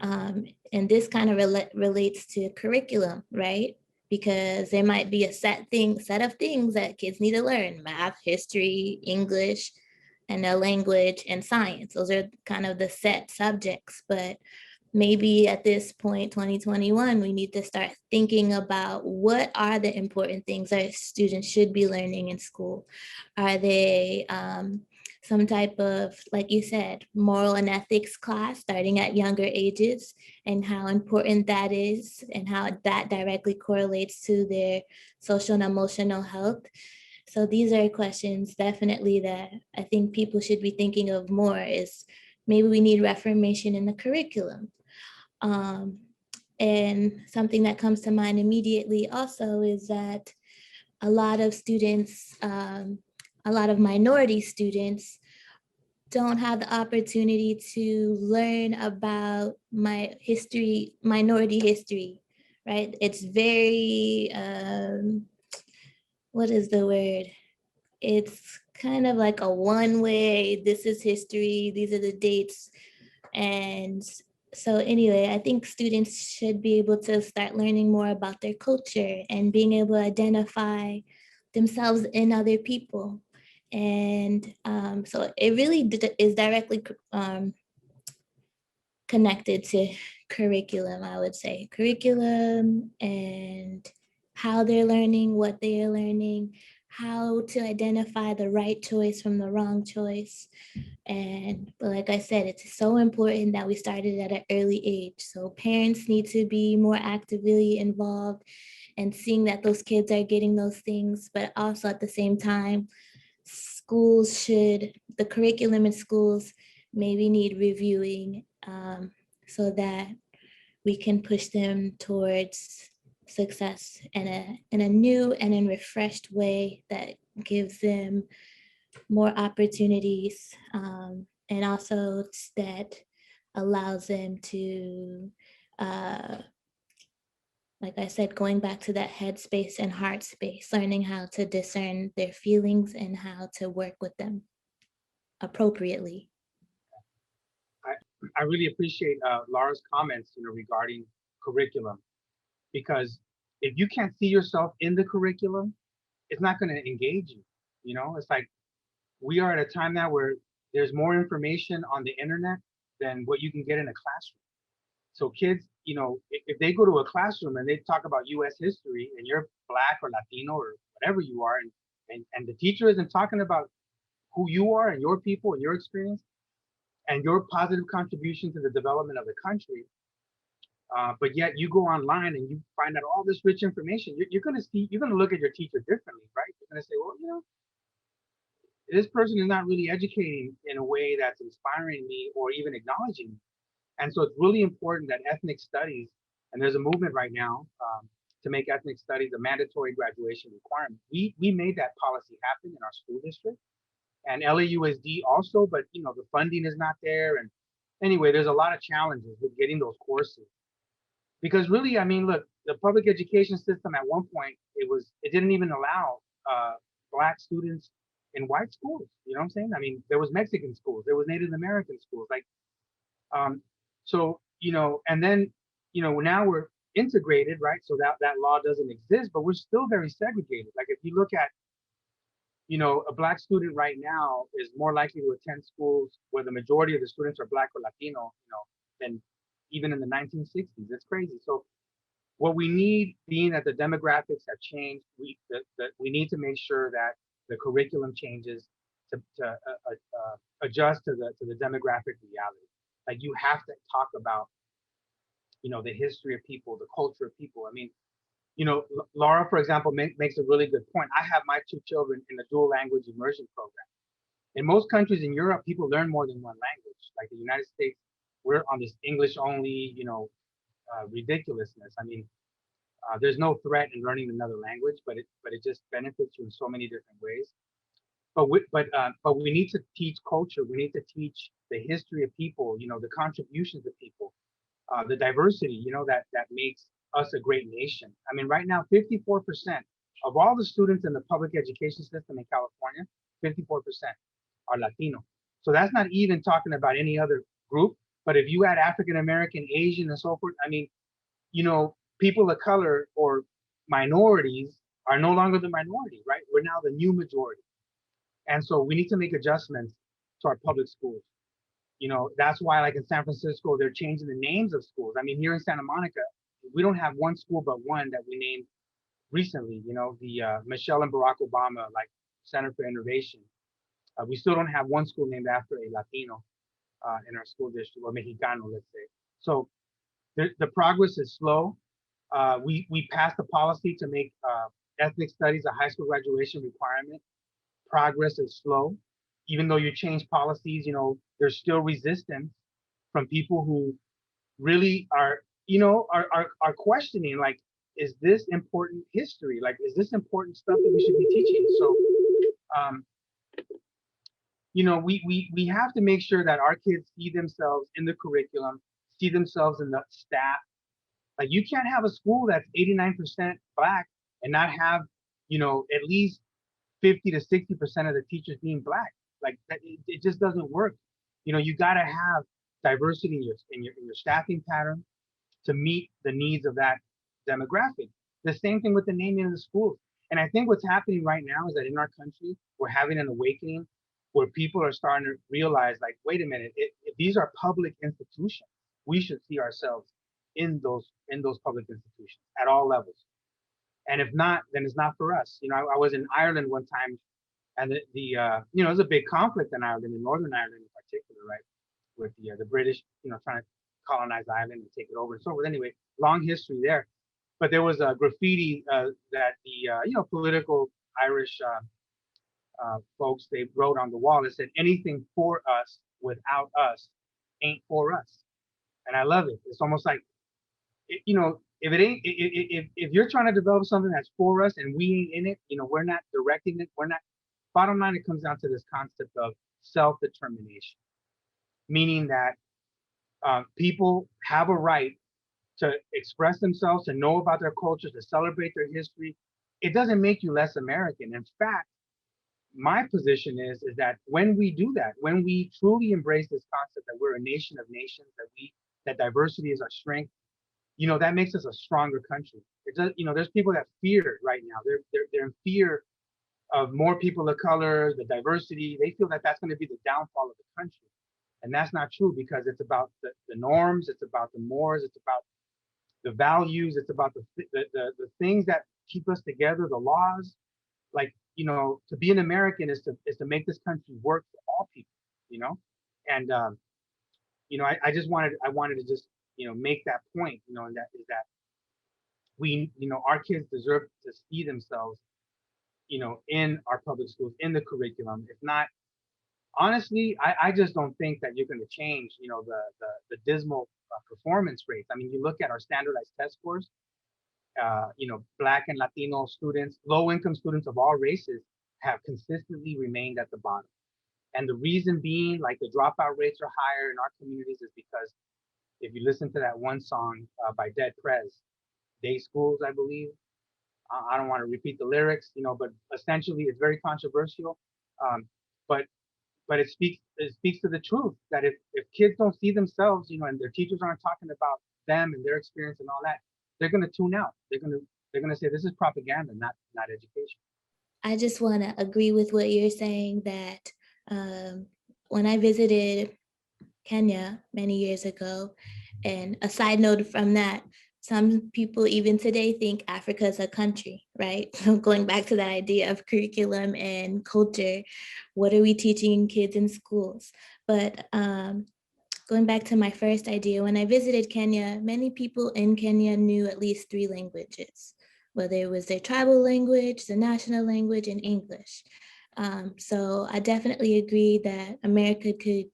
And this kind of relates to curriculum, right? Because there might be a set of things that kids need to learn: math, history, English, and a language, and science. Those are kind of the set subjects. But maybe at this point, 2021, we need to start thinking about what are the important things that students should be learning in school. Are they some type of, like you said, moral and ethics class starting at younger ages, and how important that is and how that directly correlates to their social and emotional health. So these are questions definitely that I think people should be thinking of more, is maybe we need reformation in the curriculum. And something that comes to mind immediately also is that a lot of students, a lot of minority students don't have the opportunity to learn about minority history, right? It's very, what is the word? It's kind of like a one way, this is history, these are the dates. And so anyway, I think students should be able to start learning more about their culture and being able to identify themselves in other people. And so it really is directly connected to curriculum, I would say. Curriculum and how they're learning, what they are learning, how to identify the right choice from the wrong choice. But like I said, it's so important that we started at an early age. So parents need to be more actively involved and seeing that those kids are getting those things, but also at the same time, the curriculum in schools maybe need reviewing, so that we can push them towards success in a new and in refreshed way that gives them more opportunities, and also that allows them to, like I said, going back to that head space and heart space, learning how to discern their feelings and how to work with them appropriately. I really appreciate Laura's comments, regarding curriculum, because if you can't see yourself in the curriculum, it's not going to engage you. It's like we are at a time now where there's more information on the internet than what you can get in a classroom. So kids, if they go to a classroom and they talk about U.S. history and you're Black or Latino or whatever you are, and the teacher isn't talking about who you are and your people and your experience and your positive contribution to the development of the country, but yet you go online and you find out all this rich information, you're going to look at your teacher differently, right? You're going to say, well, this person is not really educating in a way that's inspiring me or even acknowledging me. And so it's really important that ethnic studies, and there's a movement right now to make ethnic studies a mandatory graduation requirement. We made that policy happen in our school district, and LAUSD also, but the funding is not there. And anyway, there's a lot of challenges with getting those courses. Because really, I mean, look, the public education system at one point, it didn't even allow Black students in white schools. You know what I'm saying? I mean, there was Mexican schools, there was Native American schools, like, so, and then, now we're integrated, right? So that law doesn't exist, but we're still very segregated. Like if you look at, a Black student right now is more likely to attend schools where the majority of the students are Black or Latino, than even in the 1960s. It's crazy. So what we need, being that the demographics have changed, we need to make sure that the curriculum changes to adjust to the demographic reality. Like you have to talk about, the history of people, the culture of people. I mean, Laura, for example, makes a really good point. I have my two children in a dual language immersion program. In most countries in Europe, people learn more than one language. Like the United States, we're on this English only, ridiculousness. I mean, there's no threat in learning another language, but it just benefits you in so many different ways. But we need to teach culture. We need to teach the history of people. The contributions of people, the diversity. That makes us a great nation. I mean, right now, 54% of all the students in the public education system in California, 54% are Latino. So that's not even talking about any other group. But if you add African American, Asian, and so forth, I mean, people of color or minorities are no longer the minority, right? We're now the new majority. And so we need to make adjustments to our public schools. That's why, like in San Francisco, they're changing the names of schools. I mean, here in Santa Monica, we don't have one school but one that we named recently, the Michelle and Barack Obama, like, Center for Innovation. We still don't have one school named after a Latino in our school district, or Mexicano, let's say. So the progress is slow. We passed a policy to make ethnic studies a high school graduation requirement. Progress is slow. Even though you change policies, there's still resistance from people who really are questioning, like, is this important history? Like, is this important stuff that we should be teaching? So, we have to make sure that our kids see themselves in the curriculum, see themselves in the staff. Like, you can't have a school that's 89% Black and not have, at least 50 to 60% of the teachers being Black. Like, that, it just doesn't work. You got to have diversity in your staffing pattern to meet the needs of that demographic. The same thing with the naming of the schools. And I think what's happening right now is that in our country, we're having an awakening where people are starting to realize, like, wait a minute, if these are public institutions, we should see ourselves in those public institutions at all levels. And if not, then it's not for us. I was in Ireland one time, and there's a big conflict in Ireland, in Northern Ireland in particular, right, with the British, trying to colonize Ireland and take it over and so forth. Anyway, long history there. But there was a graffiti that the political Irish folks, they wrote on the wall. It said, "Anything for us without us ain't for us." And I love it. It's almost like, if it ain't, if you're trying to develop something that's for us and we ain't in it, we're not directing it. We're not. Bottom line, it comes down to this concept of self-determination, meaning that people have a right to express themselves, to know about their cultures, to celebrate their history. It doesn't make you less American. In fact, my position is that when we do that, when we truly embrace this concept that we're a nation of nations, that diversity is our strength, that makes us a stronger country. It does, there's people that fear right now. They're in fear of more people of color, the diversity. They feel that that's going to be the downfall of the country. And that's not true, because it's about the norms, it's about the mores, it's about the values, it's about the things that keep us together, the laws. Like, to be an American is to make this country work for all people, and I wanted to just make that point, and that is that we, our kids deserve to see themselves, in our public schools, in the curriculum. If not, honestly, I just don't think that you're going to change, the dismal performance rates. I mean, you look at our standardized test scores, Black and Latino students, low-income students of all races have consistently remained at the bottom. And the reason being, like, the dropout rates are higher in our communities is because if you listen to that one song by Dead Prez, Day Schools, I believe, I don't want to repeat the lyrics, but essentially it's very controversial. But it speaks to the truth that if kids don't see themselves, and their teachers aren't talking about them and their experience and all that, they're going to tune out. They're going to say this is propaganda, not education. I just want to agree with what you're saying, that when I visited Kenya many years ago, and a side note from that, some people even today think Africa is a country, right? So going back to that idea of curriculum and culture, what are we teaching kids in schools? But going back to my first idea, when I visited Kenya, many people in Kenya knew at least 3 languages, whether it was their tribal language, the national language, and English. So I definitely agree that America could,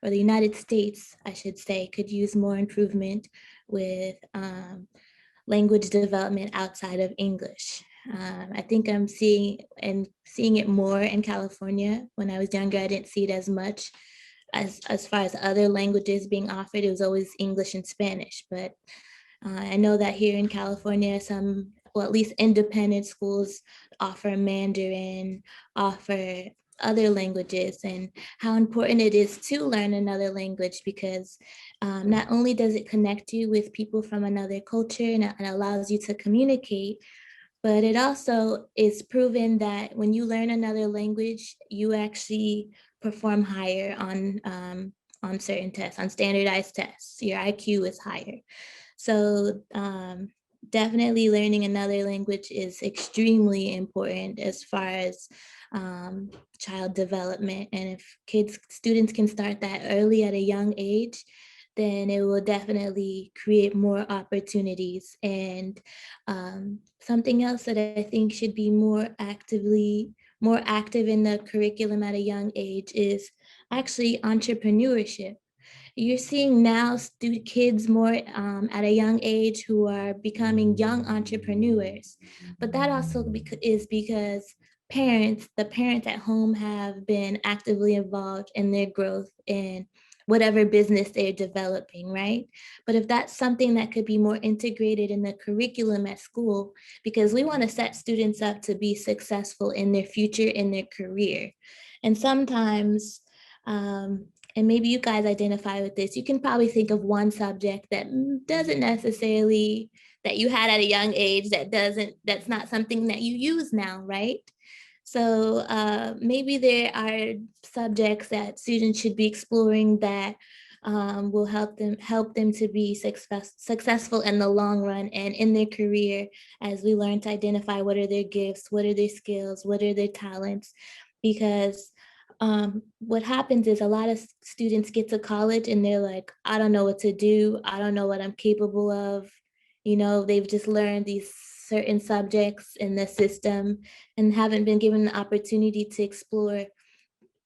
or the United States, I should say, could use more improvement with language development outside of English. I think I'm seeing it more in California. When I was younger, I didn't see it as much. As far as other languages being offered, it was always English and Spanish. But I know that here in California, at least independent schools offer Mandarin, offer other languages, and how important it is to learn another language, because not only does it connect you with people from another culture and allows you to communicate, but it also is proven that when you learn another language, you actually perform higher on certain tests, on standardized tests. Your IQ is higher. So definitely learning another language is extremely important as far as child development. And if students can start that early at a young age, then it will definitely create more opportunities. And something else that I think should be more active in the curriculum at a young age is actually entrepreneurship. You're seeing now kids more at a young age who are becoming young entrepreneurs, but that also is because the parents at home have been actively involved in their growth in whatever business they're developing, right? But if that's something that could be more integrated in the curriculum at school, because we want to set students up to be successful in their future, in their career. And sometimes, and maybe you guys identify with this, you can probably think of one subject that doesn't necessarily, that you had at a young age, that's not something that you use now, right? So maybe there are subjects that students should be exploring that will help them to be successful in the long run and in their career, as we learn to identify what are their gifts, what are their skills, what are their talents. Because what happens is a lot of students get to college and they're like, I don't know what to do. I don't know what I'm capable of. They've just learned these certain subjects in the system and haven't been given the opportunity to explore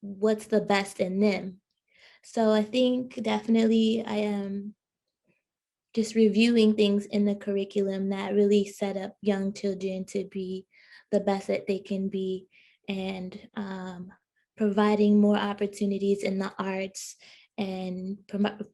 what's the best in them. So I think definitely I am just reviewing things in the curriculum that really set up young children to be the best that they can be, and providing more opportunities in the arts, and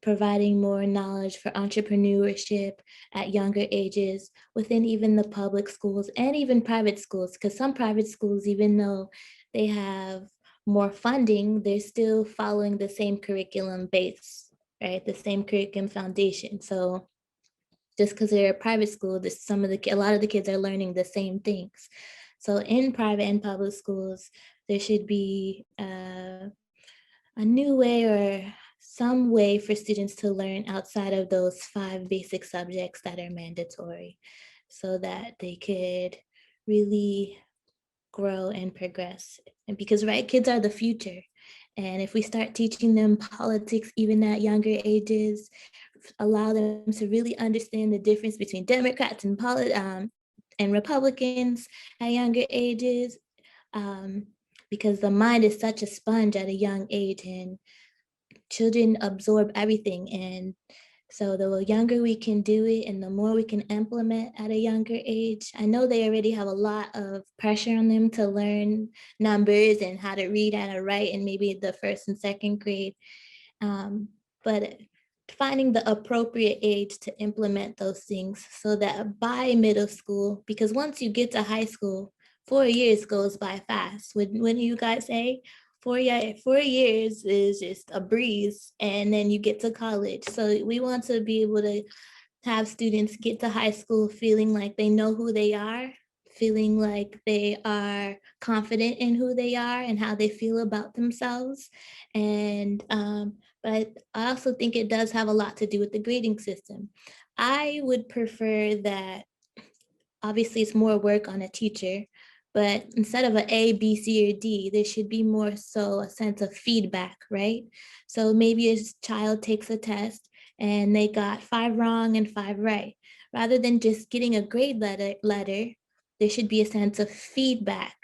providing more knowledge for entrepreneurship at younger ages within even the public schools and even private schools, because some private schools, even though they have more funding, they're still following the same curriculum base, right? The same curriculum foundation. So just because they're a private school, a lot of the kids are learning the same things. So in private and public schools, there should be a new way or some way for students to learn outside of those 5 basic subjects that are mandatory, so that they could really grow and progress. And because, right, kids are the future. And if we start teaching them politics even at younger ages, allow them to really understand the difference between Democrats and Republicans at younger ages, because the mind is such a sponge at a young age, and children absorb everything. And so the younger we can do it and the more we can implement at a younger age, I know they already have a lot of pressure on them to learn numbers and how to read and to write in maybe the 1st and 2nd grade. But finding the appropriate age to implement those things, so that by middle school, because once you get to high school, 4 years goes by fast. When you guys say 4 years is just a breeze, and then you get to college. So we want to be able to have students get to high school feeling like they know who they are, feeling like they are confident in who they are and how they feel about themselves. And but I also think it does have a lot to do with the grading system. I would prefer that, obviously it's more work on a teacher, but instead of an A, B, C, or D, there should be more so a sense of feedback, right? So maybe a child takes a test and they got 5 wrong and 5 right. Rather than just getting a grade letter, there should be a sense of feedback.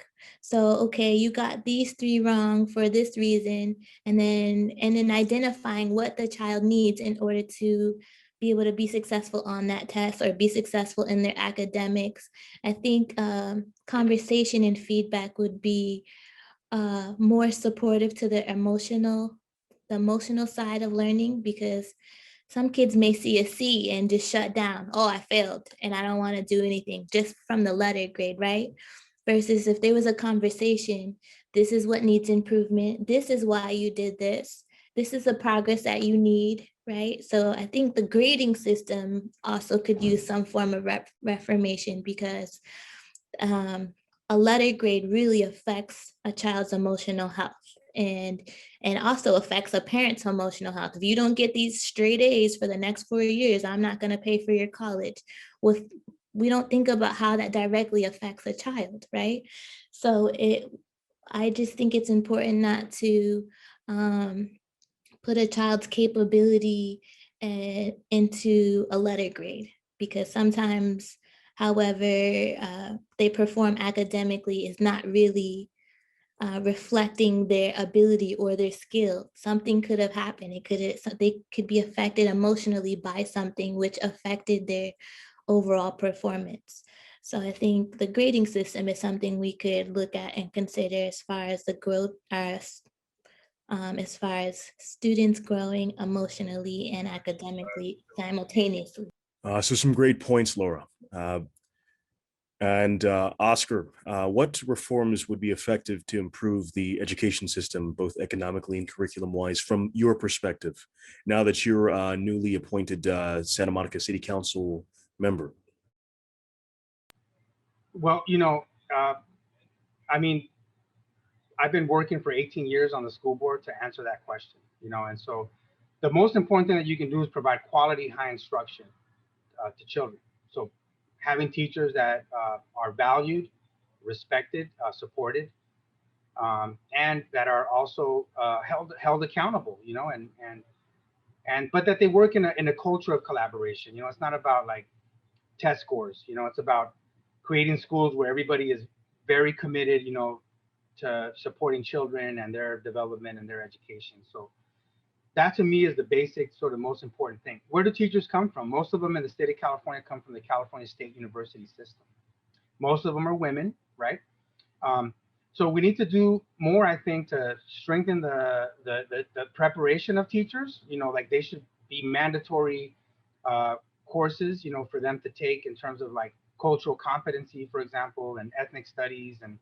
So, okay, you got these 3 wrong for this reason, and then identifying what the child needs in order to be able to be successful on that test or be successful in their academics. I think conversation and feedback would be more supportive to the emotional side of learning, because some kids may see a C and just shut down. Oh, I failed and I don't want to do anything, just from the letter grade, right? Versus if there was a conversation, this is what needs improvement. This is why you did this. This is the progress that you need, right? So I think the grading system also could use some form of reformation, because a letter grade really affects a child's emotional health, and also affects a parent's emotional health. If you don't get these straight A's for the next 4 years, I'm not going to pay for your college. With we don't think about how that directly affects a child, right? So I just think it's important not to put a child's capability into a letter grade, because sometimes, however they perform academically is not really reflecting their ability or their skill. Something could have happened. They could be affected emotionally by something which affected their overall performance. So I think the grading system is something we could look at and consider as far as the growth, as far as students growing emotionally and academically simultaneously. So some great points, Laura. And Oscar, what reforms would be effective to improve the education system, both economically and curriculum-wise, from your perspective, now that you're a newly appointed Santa Monica City Council member? Well, I mean, I've been working for 18 years on the school board to answer that question, and so the most important thing that you can do is provide quality high instruction to children. So having teachers that are valued, respected, supported, and that are also held accountable, and but that they work in a culture of collaboration. It's not about like test scores. It's about creating schools where everybody is very committed, to supporting children and their development and their education. So that to me is the basic sort of most important thing. Where do teachers come from? Most of them in the state of California come from the California State University system. Most of them are women, right? So we need to do more, I think, to strengthen the preparation of teachers. Like they should be mandatory courses, for them to take in terms of like cultural competency, for example, and ethnic studies and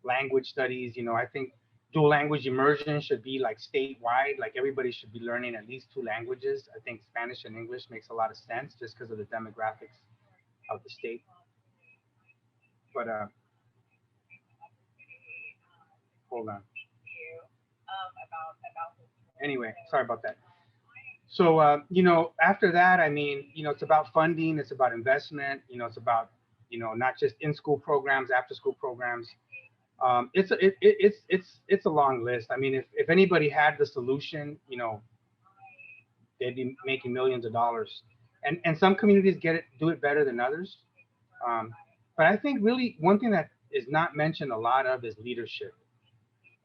language studies. I think dual language immersion should be like statewide. Like everybody should be learning at least 2 languages. I think Spanish and English makes a lot of sense just because of the demographics of the state. But hold on. Anyway, sorry about that. So, after that, I mean, it's about funding, it's about investment, it's about, not just in-school programs, after-school programs. It's a long list. I mean, if anybody had the solution, they'd be making millions of dollars. And some communities do it better than others. But I think really one thing that is not mentioned a lot of is leadership.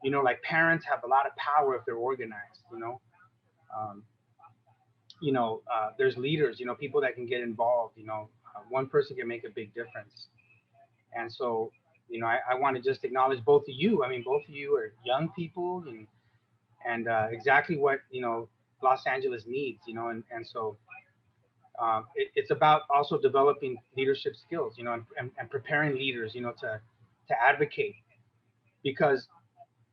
Like parents have a lot of power if they're organized. There's leaders. People that can get involved. One person can make a big difference. And so, I want to just acknowledge both of you. I mean, both of you are young people, and exactly what Los Angeles needs. And so it's about also developing leadership skills. And preparing leaders. To advocate, because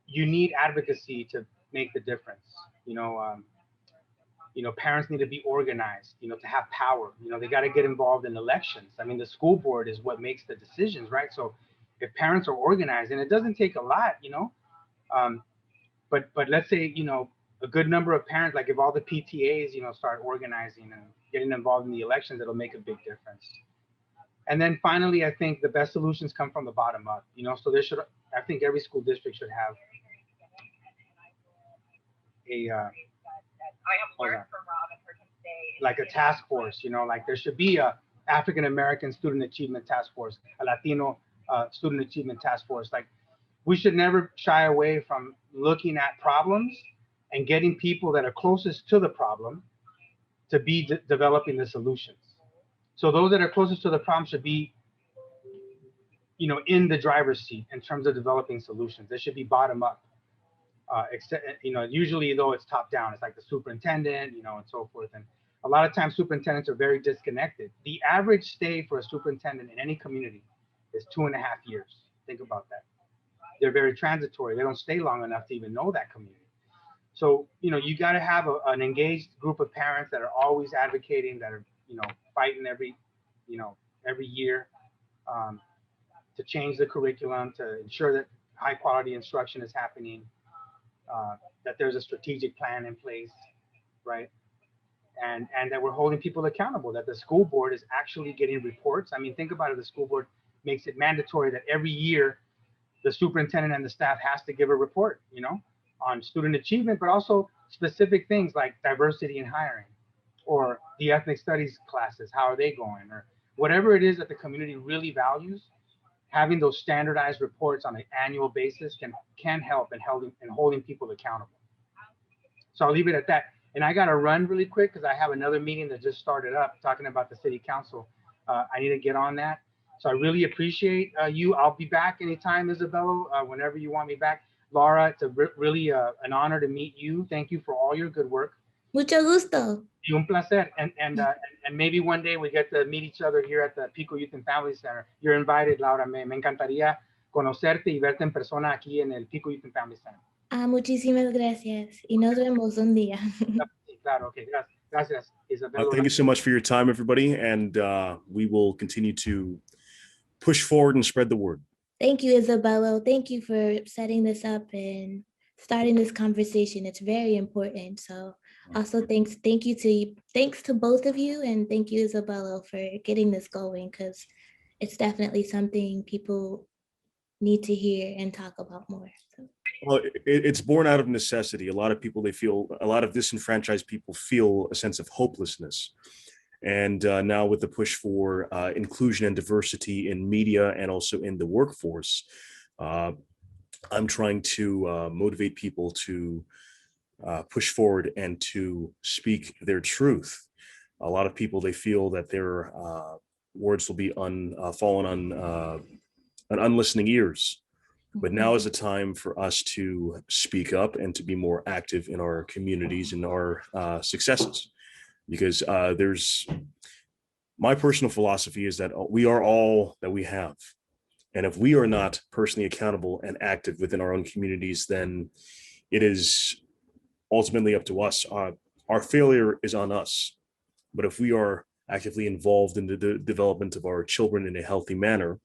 you need advocacy to make the difference. Parents need to be organized, to have power. They got to get involved in elections. I mean, the school board is what makes the decisions, right? So if parents are organized, and it doesn't take a lot, but let's say, a good number of parents, like if all the PTAs, start organizing and getting involved in the elections, it'll make a big difference. And then finally, I think the best solutions come from the bottom up, so I think every school district should have like a task force, like there should be a African American Student Achievement Task Force, a Latino Student Achievement Task Force. Like we should never shy away from looking at problems and getting people that are closest to the problem to be developing the solutions. So those that are closest to the problem should be, in the driver's seat in terms of developing solutions. They should be bottom up. Except, usually though it's top down, it's like the superintendent, and so forth. And a lot of times superintendents are very disconnected. The average stay for a superintendent in any community is 2.5 years. Think about that. They're very transitory. They don't stay long enough to even know that community. So, you got to have an engaged group of parents that are always advocating, that are, fighting every year to change the curriculum, to ensure that high quality instruction is happening, that there's a strategic plan in place, right? and that we're holding people accountable, that the school board is actually getting reports. I mean, think about it, the school board makes it mandatory that every year the superintendent and the staff has to give a report, on student achievement, but also specific things like diversity in hiring or the ethnic studies classes, how are they going, or whatever it is that the community really values. Having those standardized reports on an annual basis can help in holding people accountable. So I'll leave it at that. And I got to run really quick because I have another meeting that just started up talking about the city council. I need to get on that. So I really appreciate you. I'll be back anytime, Isabella, whenever you want me back. Laura, it's really an honor to meet you. Thank you for all your good work. Mucho gusto. Y un placer. And maybe one day we get to meet each other here at the Pico Youth and Family Center. You're invited, Laura. Me encantaría conocerte y verte en persona aquí en el Pico Youth and Family Center. Muchísimas gracias. Y nos vemos un día. Claro, okay. Gracias, Isabella. Thank you so much for your time, everybody. And we will continue to push forward and spread the word. Thank you, Isabella. Thank you for setting this up and starting this conversation. It's very important. So also thanks to both of you, and thank you, Isabella, for getting this going, because it's definitely something people need to hear and talk about more. So. Well, it's born out of necessity. A lot of disenfranchised people feel a sense of hopelessness. And now with the push for inclusion and diversity in media and also in the workforce, I'm trying to motivate people to push forward and to speak their truth. A lot of people, they feel that their words will be fallen on unlistening ears. But now is the time for us to speak up and to be more active in our communities and our successes. Because my personal philosophy is that we are all that we have. And if we are not personally accountable and active within our own communities, then it is ultimately up to us. Our failure is on us. But if we are actively involved in the development of our children in a healthy manner,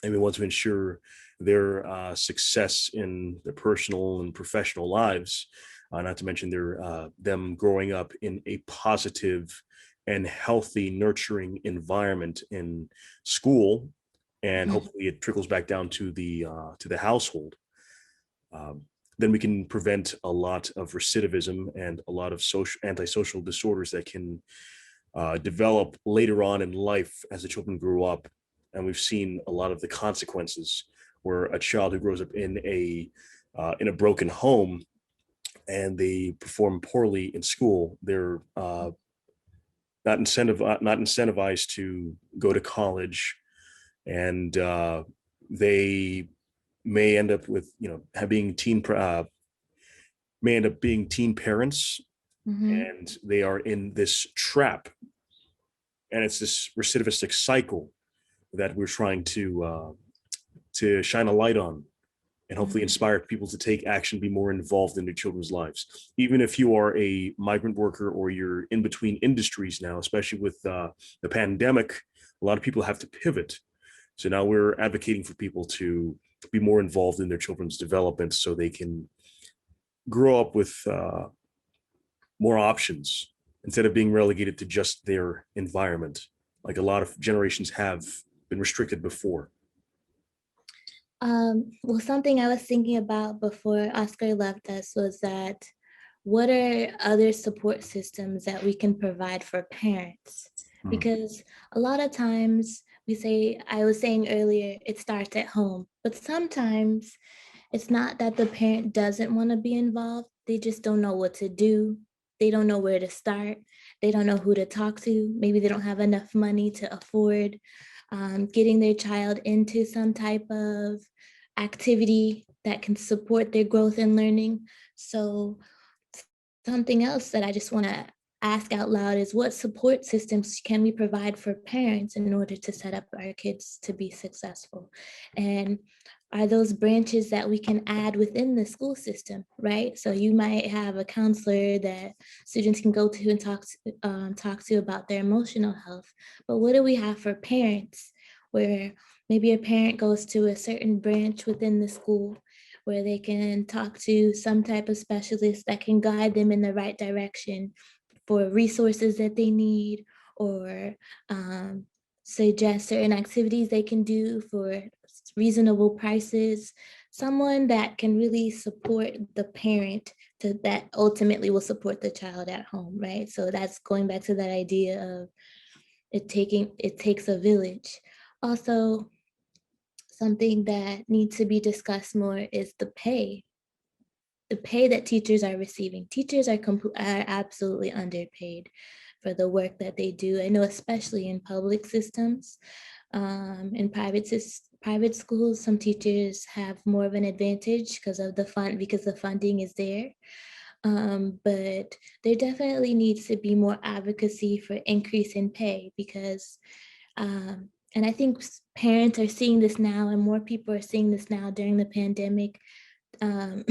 and we want to ensure their success in their personal and professional lives, not to mention them growing up in a positive and healthy, nurturing environment in school, and hopefully it trickles back down to the household. Then we can prevent a lot of recidivism and a lot of antisocial disorders that can develop later on in life as the children grow up. And we've seen a lot of the consequences where a child who grows up in a broken home and they perform poorly in school, they're not incentivized to go to college, and they may end up with being teen parents, and they are in this trap, and it's this recidivistic cycle that we're trying to shine a light on, and hopefully inspire people to take action, be more involved in their children's lives. Even if you are a migrant worker or you're in between industries now, especially with the pandemic, a lot of people have to pivot. So now we're advocating for people to be more involved in their children's development so they can grow up with more options instead of being relegated to just their environment, like a lot of generations have been restricted before. Well, something I was thinking about before Oscar left us was that what are other support systems that we can provide for parents? Because a lot of times I was saying earlier, it starts at home, but sometimes it's not that the parent doesn't want to be involved. They just don't know what to do. They don't know where to start. They don't know who to talk to. Maybe they don't have enough money to afford getting their child into some type of activity that can support their growth and learning. So something else that I just want to ask out loud is, what support systems can we provide for parents in order to set up our kids to be successful? And are those branches that we can add within the school system, right? So you might have a counselor that students can go to and talk to about their emotional health. But what do we have for parents, where maybe a parent goes to a certain branch within the school where they can talk to some type of specialist that can guide them in the right direction for resources that they need, or suggest certain activities they can do for reasonable prices. Someone that can really support the parent that ultimately will support the child at home, right? So that's going back to that idea of it takes a village. Also, something that needs to be discussed more is the pay that teachers are receiving. Teachers are absolutely underpaid for the work that they do. I know, especially in public systems, in private schools, some teachers have more of an advantage because the funding is there. But there definitely needs to be more advocacy for increase in pay, because and I think parents are seeing this now, and more people are seeing this now during the pandemic, um,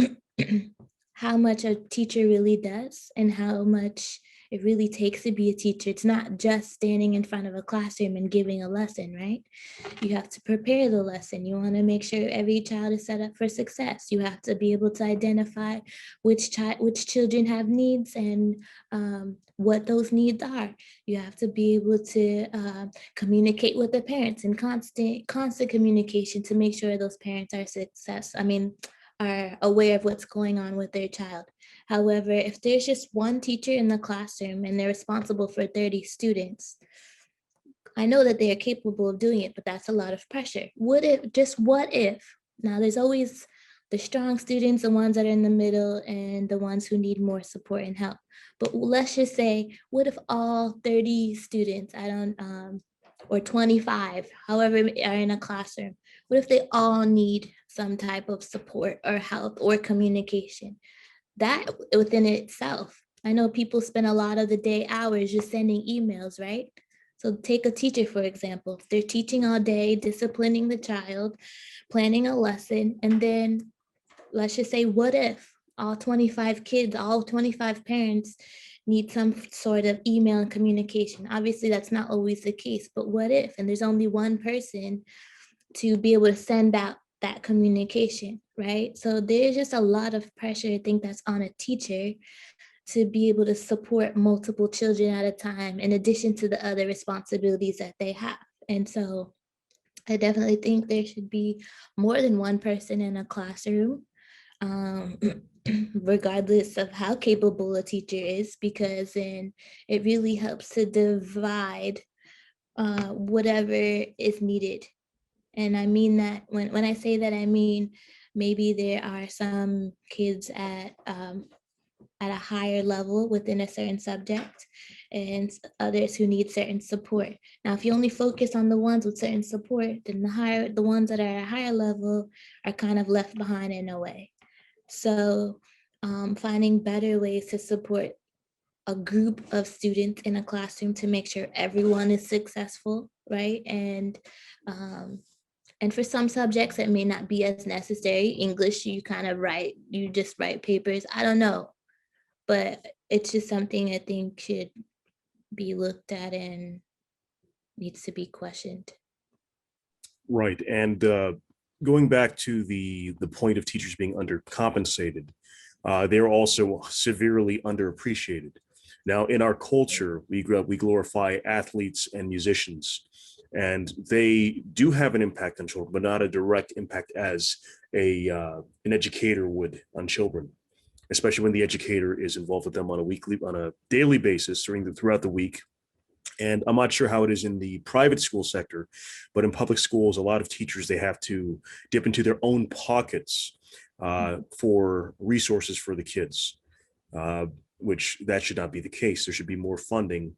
how much a teacher really does and how much it really takes to be a teacher. It's not just standing in front of a classroom and giving a lesson, right? You have to prepare the lesson. You want to make sure every child is set up for success. You have to be able to identify which children have needs and what those needs are. You have to be able to communicate with the parents in constant communication to make sure those parents are aware of what's going on with their child. However, if there's just one teacher in the classroom and they're responsible for 30 students, I know that they are capable of doing it, but that's a lot of pressure. What if, now there's always the strong students, the ones that are in the middle, and the ones who need more support and help. But let's just say, what if all 30 students, or 25, however, are in a classroom? What if they all need some type of support or help or communication? That within itself, I know people spend a lot of the day hours just sending emails, right? So take a teacher, for example. They're teaching all day, disciplining the child, planning a lesson, and then let's just say, what if all 25 kids, all 25 parents need some sort of email and communication? Obviously, that's not always the case, but what if? And there's only one person to be able to send out that communication, right? So there's just a lot of pressure, I think, that's on a teacher to be able to support multiple children at a time, in addition to the other responsibilities that they have. And so I definitely think there should be more than one person in a classroom, regardless of how capable a teacher is, because then it really helps to divide whatever is needed. And I mean that when I say that, I mean maybe there are some kids at a higher level within a certain subject, and others who need certain support. Now, if you only focus on the ones with certain support, then the ones that are at a higher level are kind of left behind in a way. So finding better ways to support a group of students in a classroom to make sure everyone is successful, right? And for some subjects, it may not be as necessary. English, you just write papers. I don't know, but it's just something I think should be looked at and needs to be questioned. Right. And going back to the point of teachers being undercompensated, they're also severely underappreciated. Now, in our culture, we glorify athletes and musicians, and they do have an impact on children, but not a direct impact as an educator would on children, especially when the educator is involved with them on a daily basis throughout the week. And I'm not sure how it is in the private school sector, but in public schools, a lot of teachers, they have to dip into their own pockets for resources for the kids, which that should not be the case. There should be more funding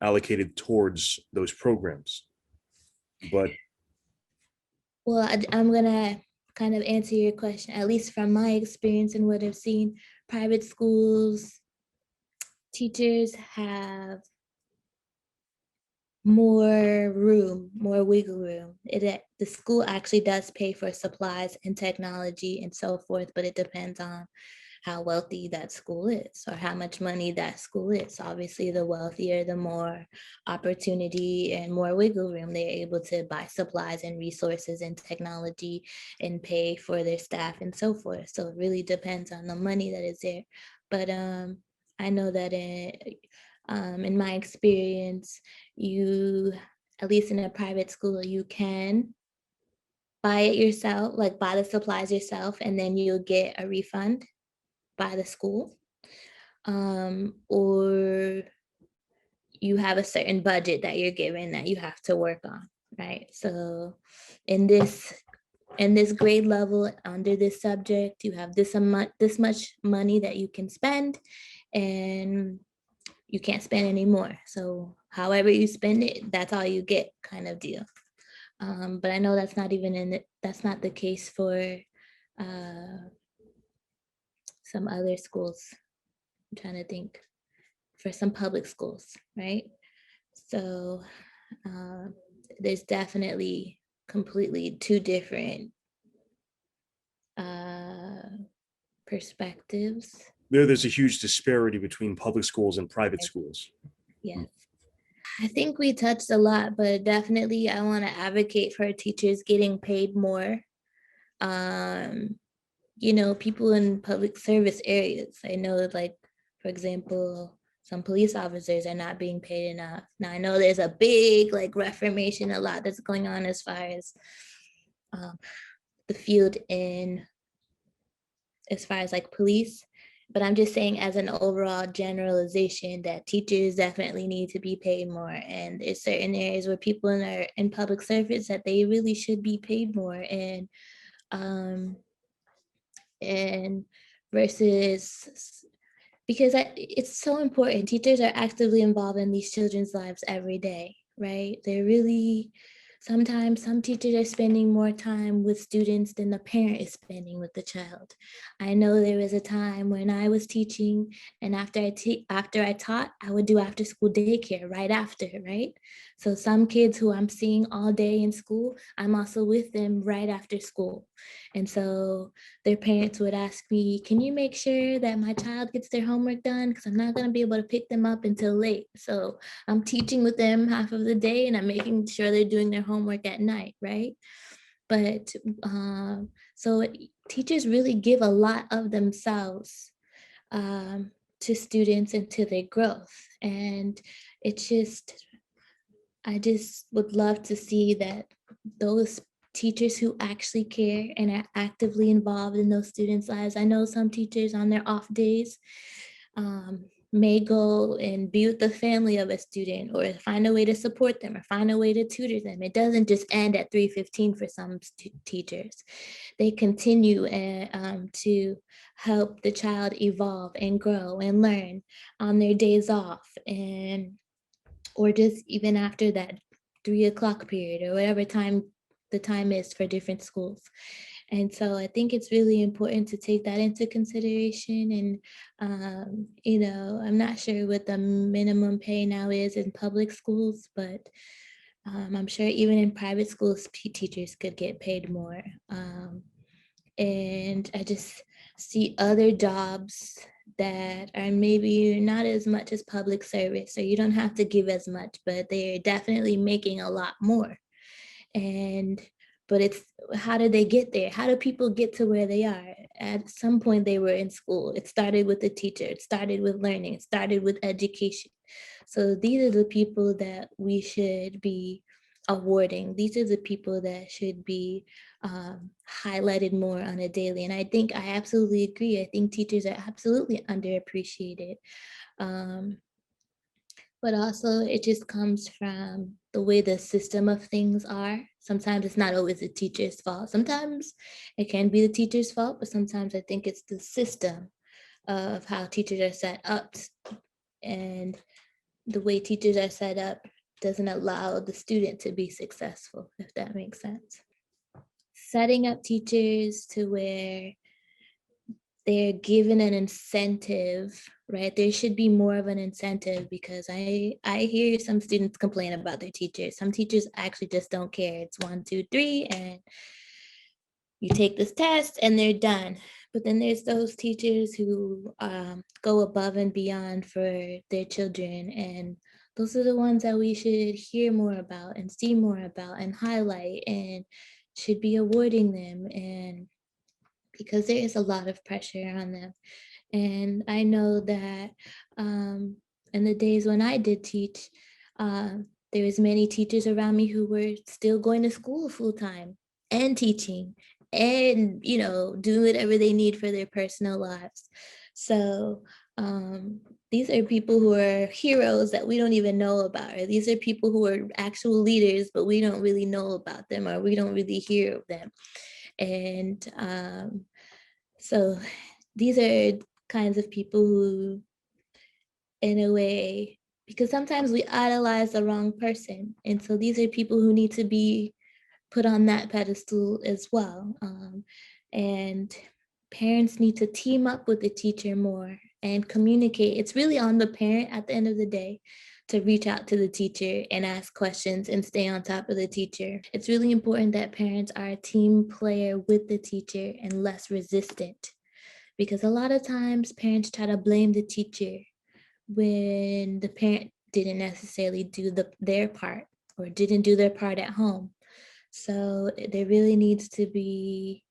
allocated towards those programs. But Well, I'm going to kind of answer your question, at least from my experience and what I've seen. Private schools, teachers have more wiggle room. The school actually does pay for supplies and technology and so forth, but it depends on how wealthy that school is or how much money that school is. Obviously, the wealthier, the more opportunity and more wiggle room they're able to buy supplies and resources and technology and pay for their staff and so forth. So it really depends on the money that is there. But I know that in my experience, you, at least in a private school, you can buy it yourself, like buy the supplies yourself, and then you'll get a refund by the school. Or you have a certain budget that you're given that you have to work on, right? So in this grade level, under this subject, you have this much money that you can spend, and you can't spend any more. So however you spend it, that's all you get, kind of deal. But I know that's not that's not the case for some other schools. I'm trying to think, for some public schools, right? So there's definitely completely two different perspectives. There's a huge disparity between public schools and private schools. Yes. I think we touched a lot, but definitely I want to advocate for teachers getting paid more. People in public service areas, I know, like, for example, some police officers are not being paid enough. Now, I know there's a big, like, reformation, a lot that's going on as far as the field as far as like police, but I'm just saying as an overall generalization that teachers definitely need to be paid more. And there's certain areas where people are in public service that they really should be paid more. And versus, because it's so important. Teachers are actively involved in these children's lives every day, right? They're really, sometimes some teachers are spending more time with students than the parent is spending with the child. I know there was a time when I was teaching, and after I taught, I would do after school daycare right after, right? So some kids who I'm seeing all day in school, I'm also with them right after school. And so their parents would ask me, can you make sure that my child gets their homework done? Because I'm not going to be able to pick them up until late. So I'm teaching with them half of the day, and I'm making sure they're doing their homework at night, right? But so teachers really give a lot of themselves to students and to their growth. And it's just, I just would love to see that those teachers who actually care and are actively involved in those students' lives. I know some teachers on their off days may go and be with the family of a student, or find a way to support them, or find a way to tutor them. It doesn't just end at 3:15 for some teachers. They continue to help the child evolve and grow and learn on their days off, or just even after that 3 o'clock period, or whatever time the time is for different schools. And so I think it's really important to take that into consideration. And, I'm not sure what the minimum pay now is in public schools, but I'm sure even in private schools, teachers could get paid more. And I just see other jobs that are maybe not as much as public service, so you don't have to give as much, but they're definitely making a lot more. But it's, how did they get there? How do people get to where they are? At some point they were in school. It started with the teacher. It started with learning. It started with education. So these are the people that we should be awarding. These are the people that should be highlighted more on a daily. And I absolutely agree. I think teachers are absolutely underappreciated. But also it just comes from the way the system of things are. Sometimes it's not always the teacher's fault. Sometimes it can be the teacher's fault, but sometimes I think it's the system of how teachers are set up. And the way teachers are set up doesn't allow the student to be successful, if that makes sense. Setting up teachers to where they're given an incentive, right? There should be more of an incentive, because I hear some students complain about their teachers. Some teachers actually just don't care. It's 1, 2, 3, and you take this test and they're done. But then there's those teachers who go above and beyond for their children, and those are the ones that we should hear more about and see more about and highlight, and should be awarding them. And because there is a lot of pressure on them. And I know that In the days when I did teach, there was many teachers around me who were still going to school full time and teaching and, you know, doing whatever they need for their personal lives. So these are people who are heroes that we don't even know about, or these are people who are actual leaders, but we don't really know about them, or we don't really hear of them. And so these are kinds of people who, in a way, because sometimes we idolize the wrong person. And so these are people who need to be put on that pedestal as well. And parents need to team up with the teacher more and communicate. It's really on the parent at the end of the day to reach out to the teacher and ask questions and stay on top of the teacher. It's really important that parents are a team player with the teacher and less resistant, because a lot of times parents try to blame the teacher when the parent didn't necessarily do their part or didn't do their part at home. So there really needs to be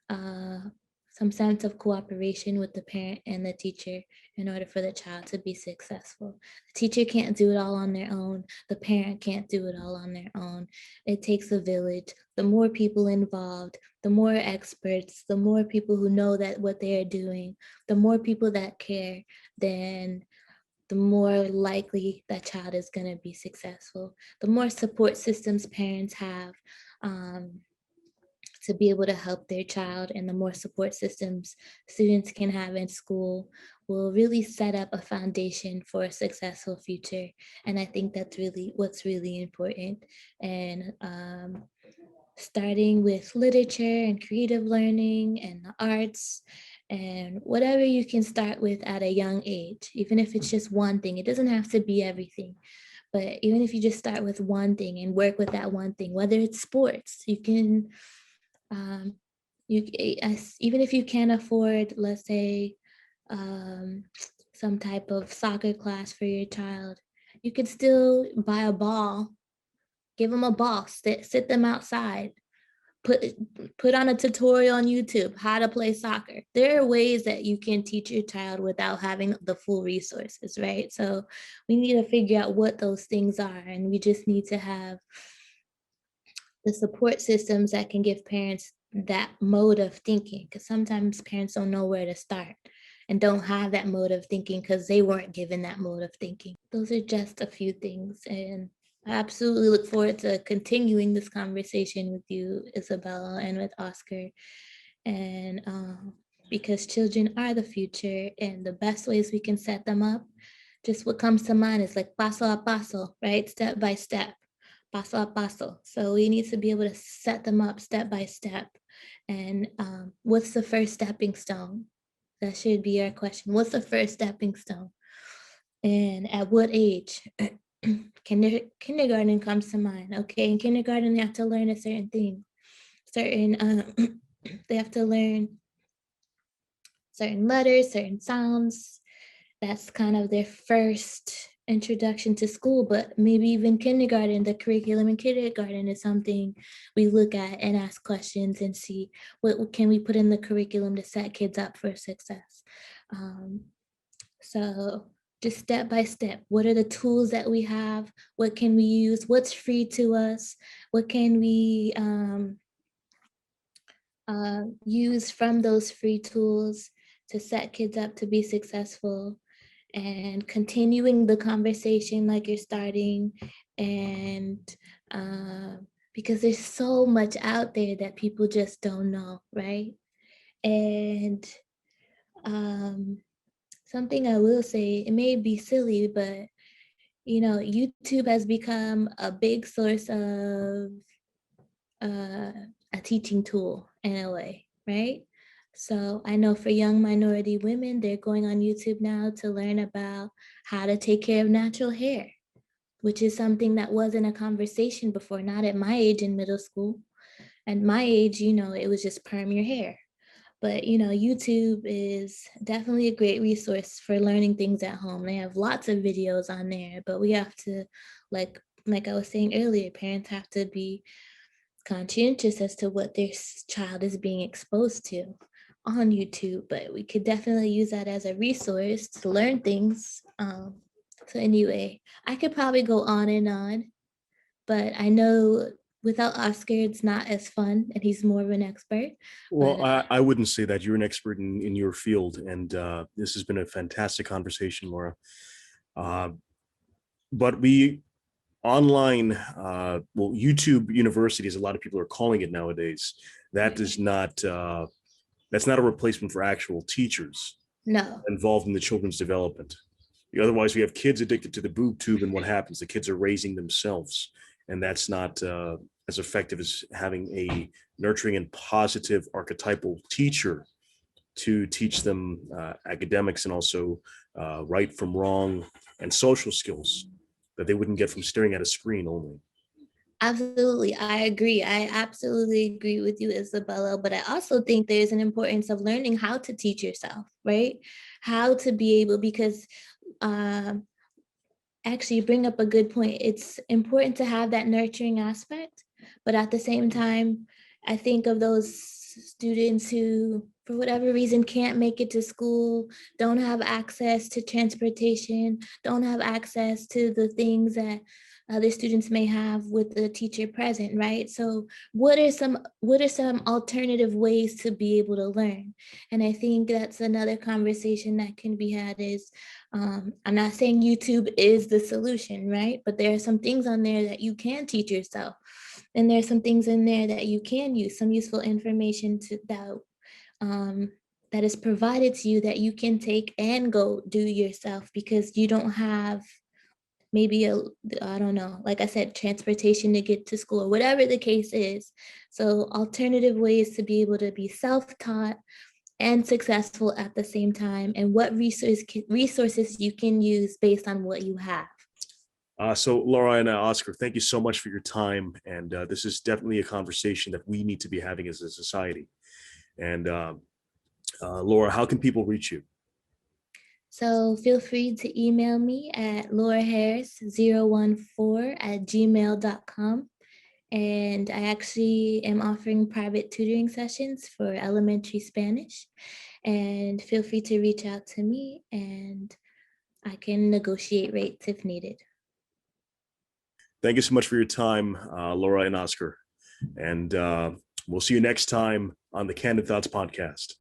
some sense of cooperation with the parent and the teacher in order for the child to be successful. The teacher can't do it all on their own. The parent can't do it all on their own. It takes a village. The more people involved, the more experts, the more people who know that what they are doing, the more people that care, then the more likely that child is going to be successful. The more support systems parents have to be able to help their child, and the more support systems students can have in school, will really set up a foundation for a successful future. And I think that's really what's really important. And starting with literature and creative learning and the arts and whatever you can start with at a young age, even if it's just one thing. It doesn't have to be everything, but even if you just start with one thing and work with that one thing, whether it's sports, you can, even if you can't afford, let's say, some type of soccer class for your child, you could still buy a ball, give them a ball, sit them outside, put on a tutorial on YouTube, how to play soccer. There are ways that you can teach your child without having the full resources, right? So we need to figure out what those things are, and we just need to have the support systems that can give parents that mode of thinking, because sometimes parents don't know where to start and don't have that mode of thinking because they weren't given that mode of thinking. Those are just a few things, and I absolutely look forward to continuing this conversation with you, Isabella, and with Oscar. And because children are the future, and the best ways we can set them up, just what comes to mind is like paso a paso, right? Step by step, paso a paso. So we need to be able to set them up step by step. And what's the first stepping stone? That should be our question. What's the first stepping stone? And at what age? Kindergarten comes to mind. Okay, in kindergarten, they have to learn a certain thing. They have to learn certain letters, certain sounds. That's kind of their first introduction to school. But maybe even kindergarten, the curriculum in kindergarten is something we look at and ask questions and see what can we put in the curriculum to set kids up for success. So just step by step, what are the tools that we have? What can we use? What's free to us? What can we use from those free tools to set kids up to be successful? And continuing the conversation like you're starting, and because there's so much out there that people just don't know, right? And something I will say, it may be silly, but you know, YouTube has become a big source of a teaching tool in a way, right? So I know for young minority women, they're going on YouTube now to learn about how to take care of natural hair, which is something that wasn't a conversation before, not at my age in middle school. At my age, you know, it was just perm your hair. But, you know, YouTube is definitely a great resource for learning things at home. They have lots of videos on there, but we have to, like I was saying earlier, parents have to be conscientious as to what their child is being exposed to on YouTube, but we could definitely use that as a resource to learn things. So anyway, I could probably go on, but I know without Oscar, it's not as fun, and he's more of an expert. Well, But I wouldn't say that. You're an expert in your field, and this has been a fantastic conversation, Laura. But we online, well, YouTube University, as a lot of people are calling it nowadays, that does not that's not a replacement for actual teachers no, involved in the children's development. Otherwise, we have kids addicted to the boob tube, and what happens? The kids are raising themselves, and that's not as effective as having a nurturing and positive archetypal teacher to teach them academics and also right from wrong and social skills that they wouldn't get from staring at a screen only. absolutely. I agree. I absolutely agree with you, Isabella. But I also think there's an importance of learning how to teach yourself, right? How to be able, because actually you bring up a good point. It's important to have that nurturing aspect, but at the same time, I think of those students who, for whatever reason, can't make it to school, don't have access to transportation, don't have access to the things that other students may have with the teacher present, right? So what are some alternative ways to be able to learn? And I think that's another conversation that can be had is, I'm not saying YouTube is the solution, right? But there are some things on there that you can teach yourself. And there's some things in there that you can use, some useful information that is provided to you that you can take and go do yourself, because you don't have maybe I don't know, like I said, transportation to get to school or whatever the case is. So alternative ways to be able to be self-taught and successful at the same time, and what resources you can use based on what you have. So Laura and Oscar, thank you so much for your time. And this is definitely a conversation that we need to be having as a society. And Laura, how can people reach you? So feel free to email me at lauraharris014@gmail.com. And I actually am offering private tutoring sessions for elementary Spanish. And feel free to reach out to me, and I can negotiate rates if needed. Thank you so much for your time, Laura and Oscar. And we'll see you next time on the Candid Thoughts Podcast.